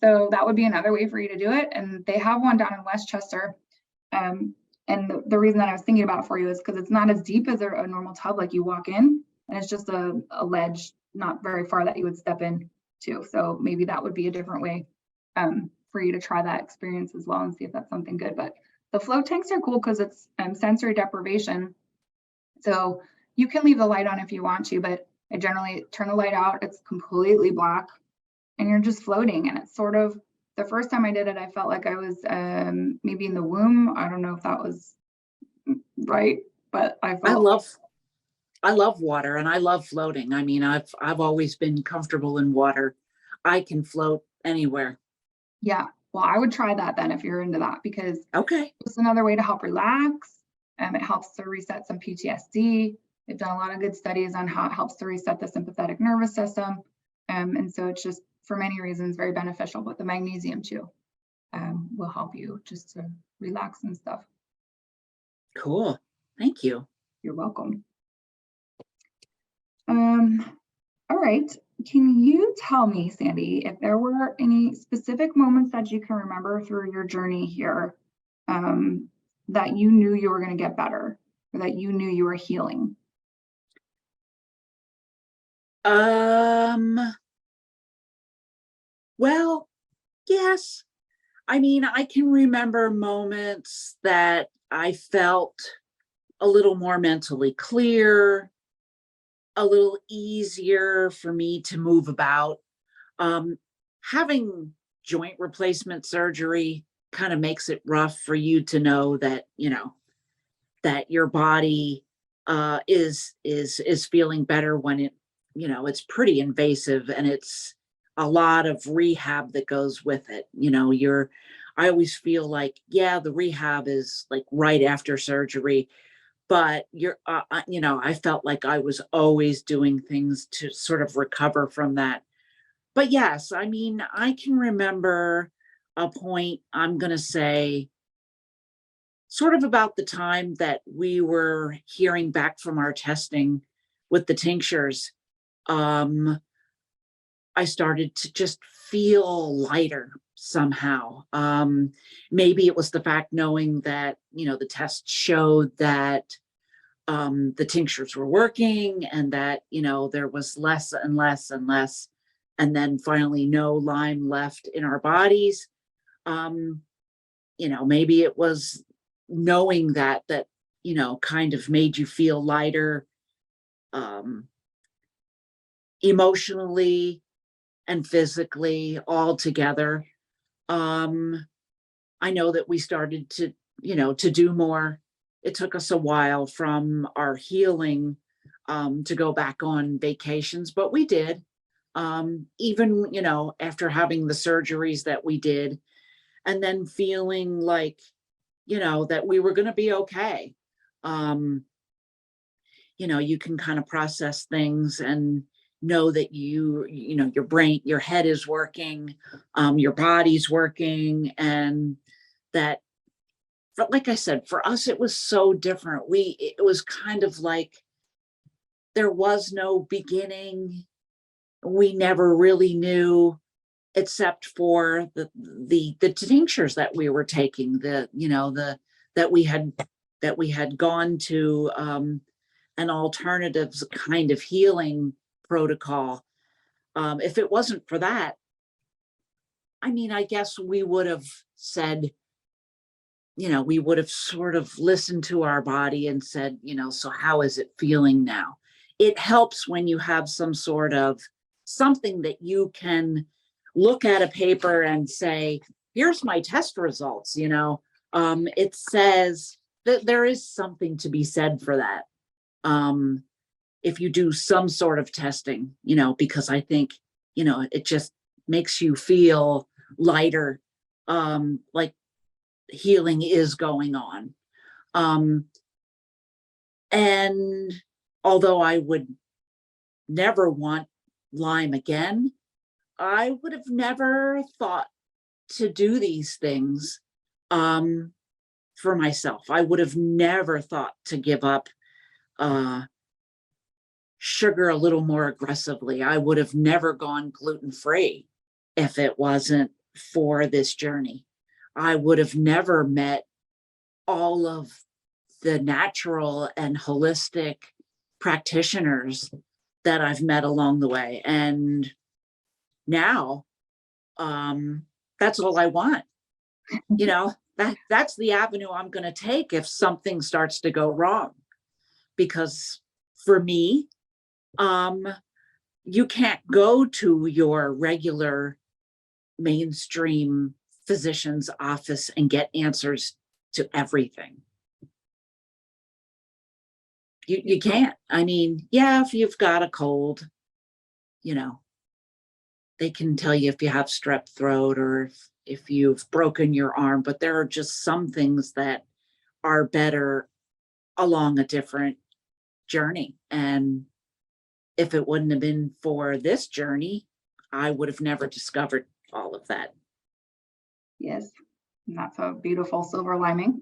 So that would be another way for you to do it. And they have one down in Westchester. And the reason that I was thinking about it for you is because it's not as deep as a normal tub. Like you walk in and it's just a ledge, not very far that you would step in to. So maybe that would be a different way for you to try that experience as well and see if that's something good. But the float tanks are cool because it's sensory deprivation. So you can leave the light on if you want to, but I generally turn the light out. It's completely black and you're just floating. And it's sort of, the first time I did it, I felt like I was maybe in the womb. I don't know if that was right, but I love water and I love floating. I mean, I've always been comfortable in water. I can float anywhere. Yeah. Well, I would try that then if you're into that, because okay, it's another way to help relax. It helps to reset some PTSD. They've done a lot of good studies on how it helps to reset the sympathetic nervous system. And so it's just, for many reasons, very beneficial, but the magnesium too will help you just to relax and stuff. Cool. Thank you. You're welcome. All right. Can you tell me, Sandy, if there were any specific moments that you can remember through your journey here that you knew you were going to get better, or that you knew you were healing? Well, yes. I mean, I can remember moments that I felt a little more mentally clear, a little easier for me to move about. Having joint replacement surgery kind of makes it rough for you to know that, that your body is feeling better when it's pretty invasive, and it's a lot of rehab that goes with it. I always feel like, yeah, the rehab is like right after surgery, but I felt like I was always doing things to sort of recover from that. But yes, I mean, I can remember a point, I'm going to say, sort of about the time that we were hearing back from our testing with the tinctures. I started to just feel lighter somehow. Maybe it was the fact knowing that, the test showed that the tinctures were working, and that, there was less and less and less, and then finally no Lyme left in our bodies. Maybe it was knowing that kind of made you feel lighter, emotionally and physically all together. I know that we started to do more. It took us a while from our healing to go back on vacations, but we did. Even, after having the surgeries that we did, and then feeling like, that we were going to be okay. You can kind of process things and know that your brain, your head is working, your body's working, and that, but like I said, for us, it was so different. It was kind of like there was no beginning. We never really knew, except for the tinctures that we were taking, that we had gone to an alternative kind of healing protocol. If it wasn't for that, I mean, I guess we would have said, we would have sort of listened to our body and said, so how is it feeling now? It helps when you have some sort of something that you can look at a paper and say, here's my test results. It says that there is something to be said for that. If you do some sort of testing, because I think, it just makes you feel lighter, like healing is going on. And although I would never want Lyme again, I would have never thought to do these things for myself. I would have never thought to give up sugar a little more aggressively. I would have never gone gluten-free if it wasn't for this journey. I would have never met all of the natural and holistic practitioners that I've met along the way. And now, that's all I want. That's the avenue I'm going to take if something starts to go wrong. Because for me, you can't go to your regular mainstream physician's office and get answers to everything. You can't. I mean, yeah, if you've got a cold, they can tell you if you have strep throat or if you've broken your arm, but there are just some things that are better along a different journey. And if it wouldn't have been for this journey, I would have never discovered all of that. Yes, and that's a beautiful silver lining.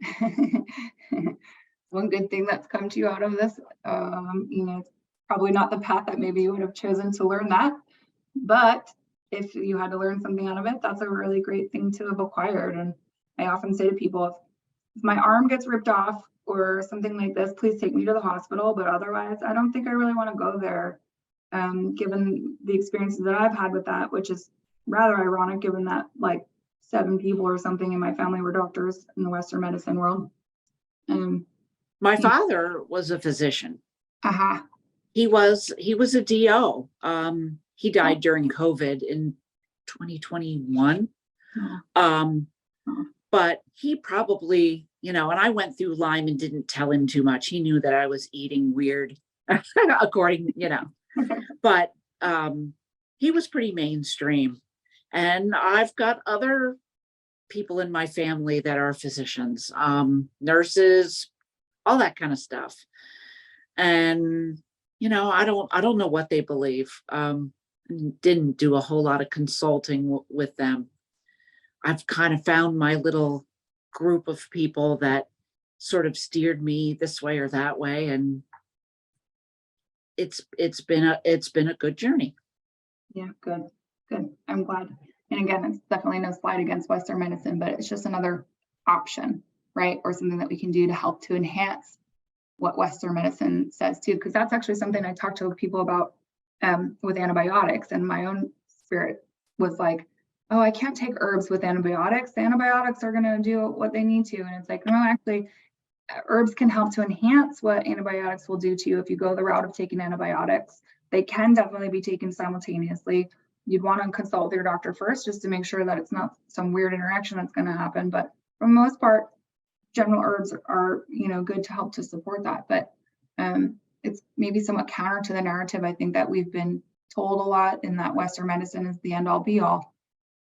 One good thing that's come to you out of this, it's probably not the path that maybe you would have chosen to learn that, but if you had to learn something out of it, that's a really great thing to have acquired. And I often say to people, if my arm gets ripped off or something like this, please take me to the hospital. But otherwise, I don't think I really want to go there, given the experiences that I've had with that, which is rather ironic given that like 7 people or something in my family were doctors in the Western medicine world. My father was a physician. Uh-huh. He was a DO. He died during COVID in 2021. But he probably, and I went through Lyme and didn't tell him too much. He knew that I was eating weird, according, but he was pretty mainstream. And I've got other people in my family that are physicians, nurses, all that kind of stuff. And, I don't know what they believe. Didn't do a whole lot of consulting with them. I've kind of found my little group of people that sort of steered me this way or that way. And it's been a good journey. Yeah, good. I'm glad. And again, it's definitely no slight against Western medicine, but it's just another option, right? Or something that we can do to help to enhance what Western medicine says too. Because that's actually something I talk to people about with antibiotics. And my own spirit was like, oh, I can't take herbs with antibiotics. The antibiotics are going to do what they need to. And it's like, no, actually, herbs can help to enhance what antibiotics will do to you if you go the route of taking antibiotics. They can definitely be taken simultaneously. You'd want to consult with your doctor first just to make sure that it's not some weird interaction that's going to happen. But for the most part, general herbs are, good to help to support that. But it's maybe somewhat counter to the narrative, I think, that we've been told a lot, in that Western medicine is the end all be all.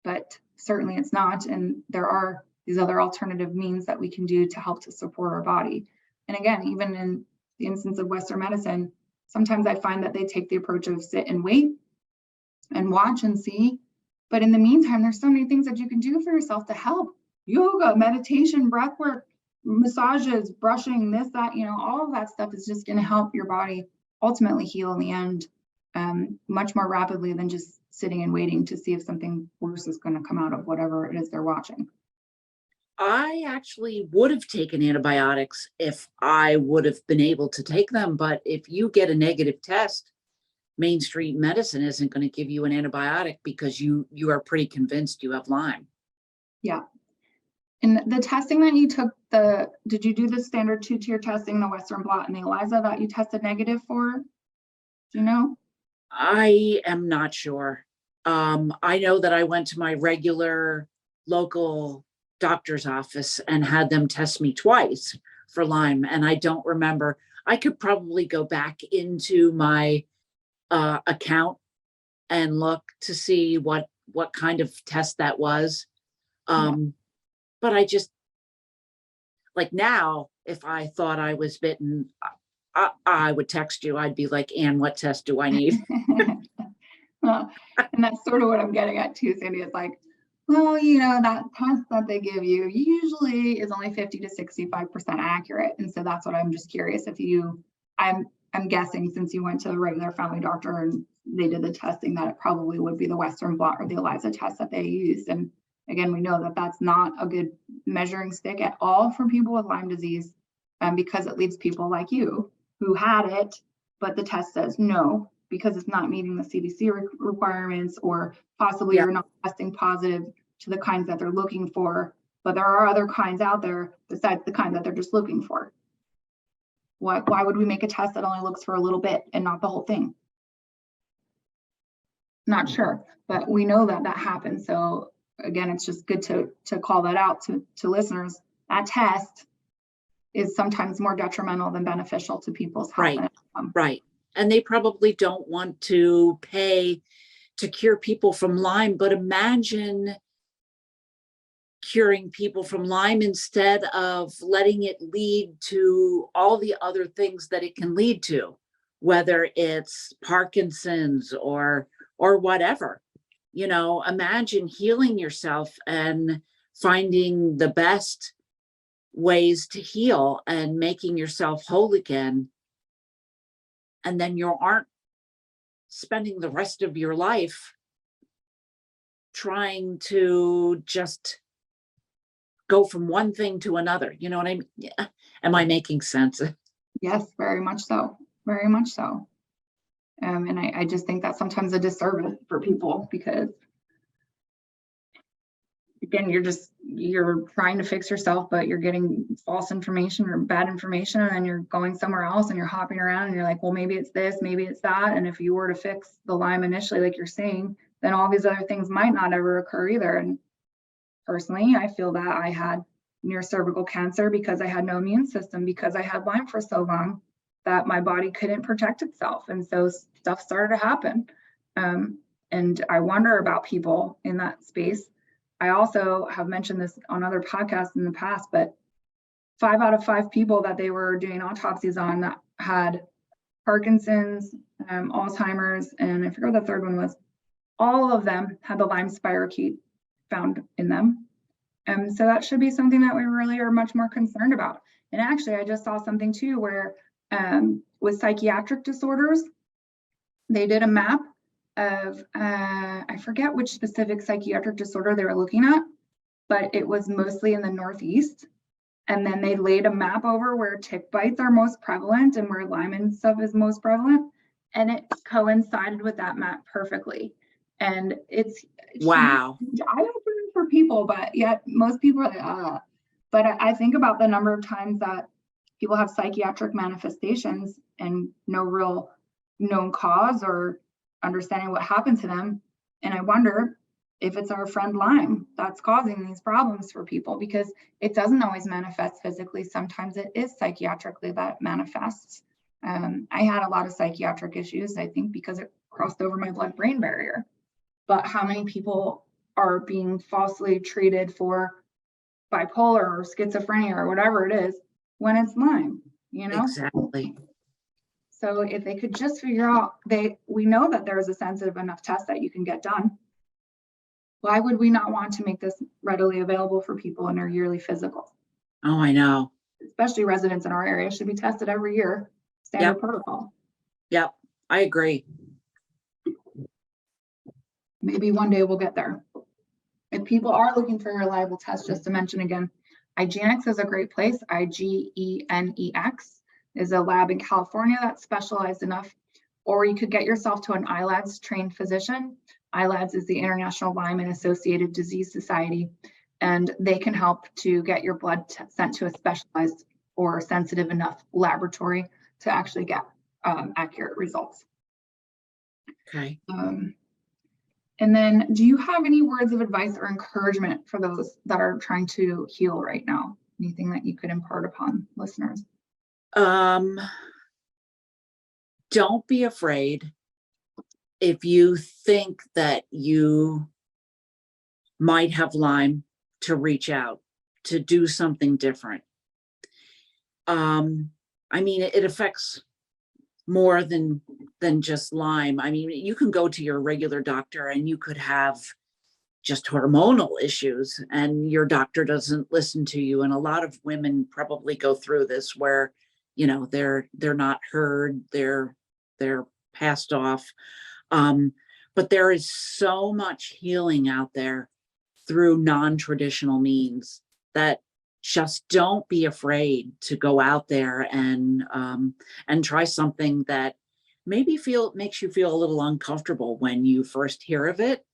But certainly it's not. And there are these other alternative means that we can do to help to support our body. And again, even in the instance of Western medicine, sometimes I find that they take the approach of sit and wait and watch and see. But in the meantime, there's so many things that you can do for yourself to help. Yoga, meditation, breath work, massages, brushing, this, that, all of that stuff is just going to help your body ultimately heal in the end, much more rapidly than just sitting and waiting to see if something worse is going to come out of whatever it is they're watching. I actually would have taken antibiotics if I would have been able to take them. But if you get a negative test, mainstream medicine isn't going to give you an antibiotic because you are pretty convinced you have Lyme. Yeah. And the testing that you took, did you do the standard 2-tier testing, the Western blot and the ELISA that you tested negative for? Do you know? I am not sure. I know that I went to my regular local doctor's office and had them test me twice for Lyme. And I don't remember. I could probably go back into my account and look to see what kind of test that was. But I just, like, now, if I thought I was bitten, I would text you. I'd be like, Anne, what test do I need? Well, and that's sort of what I'm getting at too, Sandy. It's like, well, that test that they give you usually is only 50 to 65% accurate. And so that's what I'm just curious if I'm guessing, since you went to the regular family doctor and they did the testing, that it probably would be the Western blot or the ELISA test that they used. And again, we know that that's not a good measuring stick at all for people with Lyme disease, because it leaves people like you who had it, but the test says no, because it's not meeting the CDC requirements, or possibly you're not testing positive to the kinds that they're looking for. But there are other kinds out there besides the kind that they're just looking for. Why would we make a test that only looks for a little bit and not the whole thing? Not sure, but we know that happens. So again, it's just good to call that out to listeners. That test is sometimes more detrimental than beneficial to people's health. Right. And they probably don't want to pay to cure people from Lyme, but imagine curing people from Lyme instead of letting it lead to all the other things that it can lead to, whether it's Parkinson's or whatever. You know, imagine healing yourself and finding the best ways to heal and making yourself whole again. And then you aren't spending the rest of your life trying to just go from one thing to another. You know what I mean? Yeah. Am I making sense? Yes, very much so. Very much so. And I just think that's sometimes a disservice for people, because again, you're trying to fix yourself, but you're getting false information or bad information, and then you're going somewhere else and you're hopping around and you're like, well, maybe it's this, maybe it's that. And if you were to fix the Lyme initially, like you're saying, then all these other things might not ever occur either. And personally, I feel that I had near cervical cancer because I had no immune system, because I had Lyme for so long that my body couldn't protect itself. And so stuff started to happen. And I wonder about people in that space. I also have mentioned this on other podcasts in the past, but 5 out of 5 people that they were doing autopsies on that had Parkinson's, Alzheimer's, and I forget what the third one was, all of them had the Lyme spirochete found in them. So that should be something that we really are much more concerned about. And actually, I just saw something too where with psychiatric disorders, they did a map of, I forget which specific psychiatric disorder they were looking at, but it was mostly in the Northeast. And then they laid a map over where tick bites are most prevalent and where Lyme and stuff is most prevalent. And it coincided with that map perfectly. And it's Wow. I don't do it for people, but yet most people are like, But I think about the number of times that people have psychiatric manifestations and no real known cause or understanding what happened to them. And I wonder if it's our friend Lyme that's causing these problems for people, because it doesn't always manifest physically. Sometimes it is psychiatrically that manifests. I had a lot of psychiatric issues, I think, because it crossed over my blood-brain barrier. But how many people are being falsely treated for bipolar or schizophrenia or whatever it is when it's Lyme, you know? Exactly. So if they could just figure out, we know that there is a sensitive enough test that you can get done. Why would we not want to make this readily available for people in their yearly physical? Oh, I know. Especially residents in our area should be tested every year, standard protocol. Yep, I agree. Maybe one day we'll get there. If people are looking for a reliable test, just to mention again, IGeneX is a great place. IGENEX is a lab in California that's specialized enough, or you could get yourself to an ILADS trained physician. ILADS is the International Lyme and Associated Disease Society, and they can help to get your blood sent to a specialized or sensitive enough laboratory to actually get accurate results. Okay. And then do you have any words of advice or encouragement for those that are trying to heal right now? Anything that you could impart upon listeners? Don't be afraid. If you think that you might have Lyme, to reach out, to do something different. I mean, it affects more than just Lyme. I mean, you can go to your regular doctor and you could have just hormonal issues and your doctor doesn't listen to you. And a lot of women probably go through this where, you know, they're not heard, they're passed off. But there is so much healing out there through non-traditional means that just don't be afraid to go out there and try something that maybe makes you feel a little uncomfortable when you first hear of it.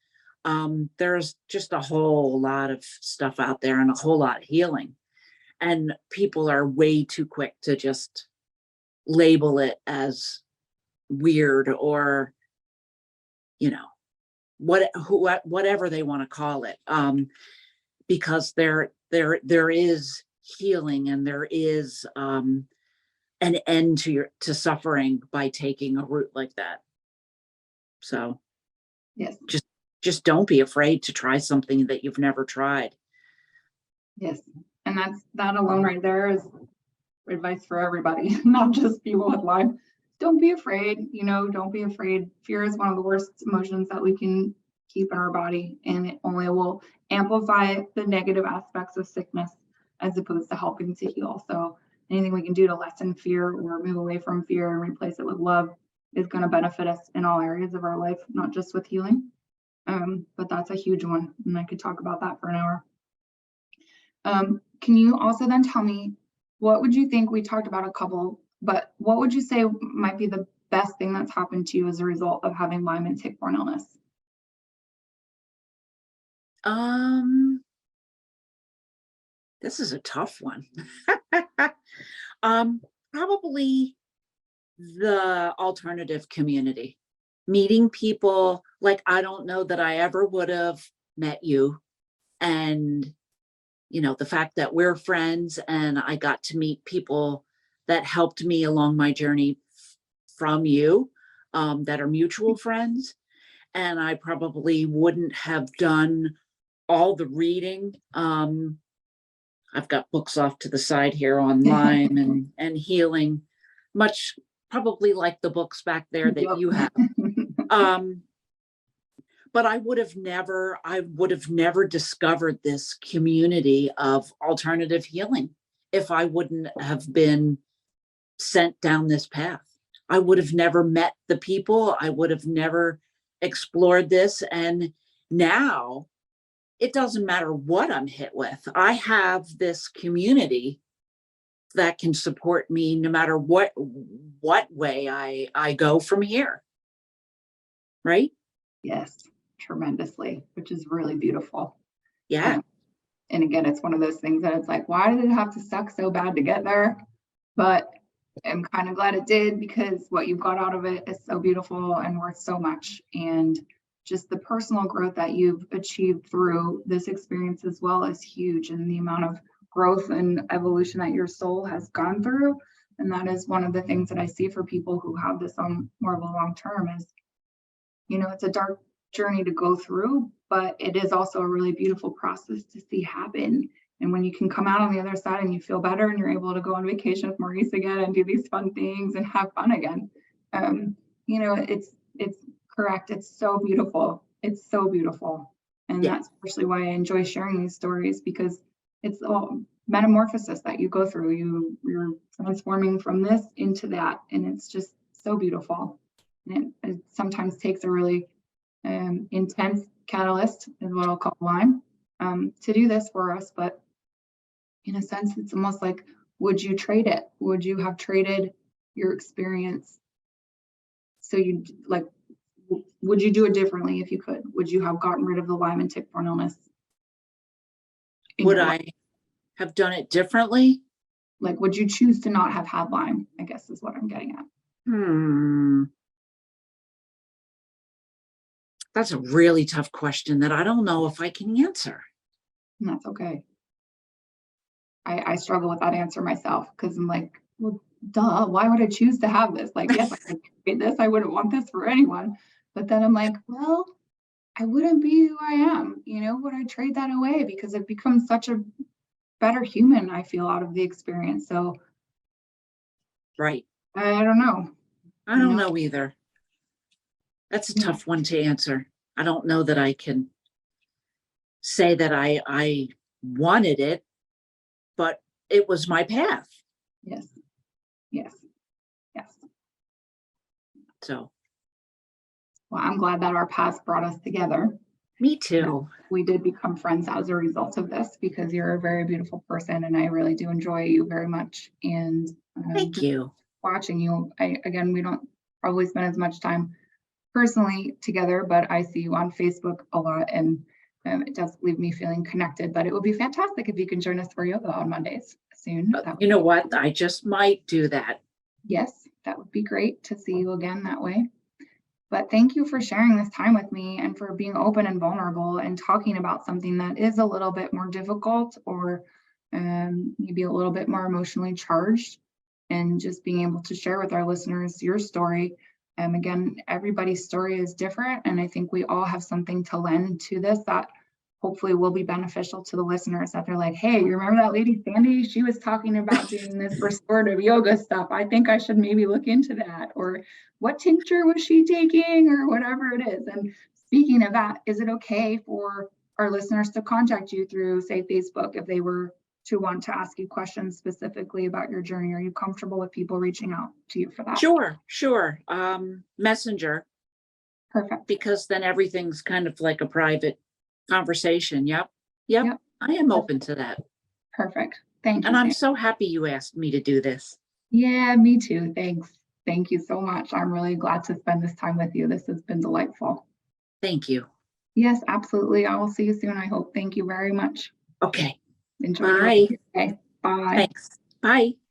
There's just a whole lot of stuff out there and a whole lot of healing. And people are way too quick to just label it as weird or, you know, whatever they want to call it. Because there is healing and there is an end to suffering by taking a route like that. So yes, just don't be afraid to try something that you've never tried. Yes. And that alone right there is advice for everybody, not just people with Lyme. Don't be afraid, don't be afraid. Fear is one of the worst emotions that we can keep in our body, and it only will amplify the negative aspects of sickness as opposed to helping to heal. So anything we can do to lessen fear or move away from fear and replace it with love is going to benefit us in all areas of our life, not just with healing. But that's a huge one, and I could talk about that for an hour. Can you also then tell me, what would you think, we talked about a couple, but what would you say might be the best thing that's happened to you as a result of having Lyme and tick-borne illness? This is a tough one. Probably the alternative community, meeting people. Like, I don't know that I ever would have met you, and the fact that we're friends and I got to meet people that helped me along my journey from you, that are mutual friends. And I probably wouldn't have done all the reading. I've got books off to the side here on Lyme and healing, much probably like the books back there that Yep. you have. But I would have never discovered this community of alternative healing if I wouldn't have been sent down this path. I would have never met the people. I would have never explored this. And now it doesn't matter what I'm hit with. I have this community that can support me no matter what way I go from here. Right? Yes, tremendously, which is really beautiful. Yeah. And again, it's one of those things that it's like, why did it have to suck so bad to get there? But I'm kind of glad it did, because what you've got out of it is so beautiful and worth so much. And just the personal growth that you've achieved through this experience as well is huge, and the amount of growth and evolution that your soul has gone through. And that is one of the things that I see for people who have this on more of a long term is, it's a dark journey to go through, but it is also a really beautiful process to see happen. And when you can come out on the other side and you feel better and you're able to go on vacation with Maurice again and do these fun things and have fun again, it's correct. It's so beautiful. It's so beautiful. And that's partially why I enjoy sharing these stories, because it's all metamorphosis that you go through. You're transforming from this into that, and it's just so beautiful. And it sometimes takes a really intense catalyst, is what I'll call Lyme, to do this for us. But in a sense, it's almost like, would you trade it? Would you have traded your experience? So would you do it differently if you could? Would you have gotten rid of the Lyme and tick-borne illness? Would I have done it differently? Like, would you choose to not have had Lyme, I guess is what I'm getting at. That's a really tough question that I don't know if I can answer. And that's okay. I struggle with that answer myself, because I'm like, well, duh, why would I choose to have this? Like, yes, I could create this. I wouldn't want this for anyone. But then I'm like, well, I wouldn't be who I am. Would I trade that away? Because I've become such a better human, I feel, out of the experience. So, right. I don't know. I don't know either. That's a tough one to answer. I don't know that I can say that I wanted it, but it was my path. Yes. So. Well, I'm glad that our paths brought us together. Me too. We did become friends as a result of this, because you're a very beautiful person, and I really do enjoy you very much. And thank you. Watching you, we don't probably spend as much time personally together, but I see you on Facebook a lot, and it does leave me feeling connected. But it would be fantastic if you can join us for yoga on Mondays soon. You know what? I just might do that. Yes, that would be great to see you again that way. But thank you for sharing this time with me, and for being open and vulnerable and talking about something that is a little bit more difficult, or maybe a little bit more emotionally charged, and just being able to share with our listeners your story. Again, everybody's story is different, and I think we all have something to lend to this that hopefully will be beneficial to the listeners, that they're like, hey, you remember that lady Sandy? She was talking about doing this restorative yoga stuff. I think I should maybe look into that. Or what tincture was she taking, or whatever it is. And speaking of that, is it okay for our listeners to contact you through, say, Facebook, if they were to want to ask you questions specifically about your journey? Are you comfortable with people reaching out to you for that? Sure. Messenger. Perfect. Because then everything's kind of like a private conversation. Yep. I am open to that. Perfect. Thank you. And I'm so happy you asked me to do this. Yeah, me too. Thanks. Thank you so much. I'm really glad to spend this time with you. This has been delightful. Thank you. Yes, absolutely. I will see you soon, I hope. Thank you very much. Okay. Enjoy Bye. your day. Bye. Thanks. Bye.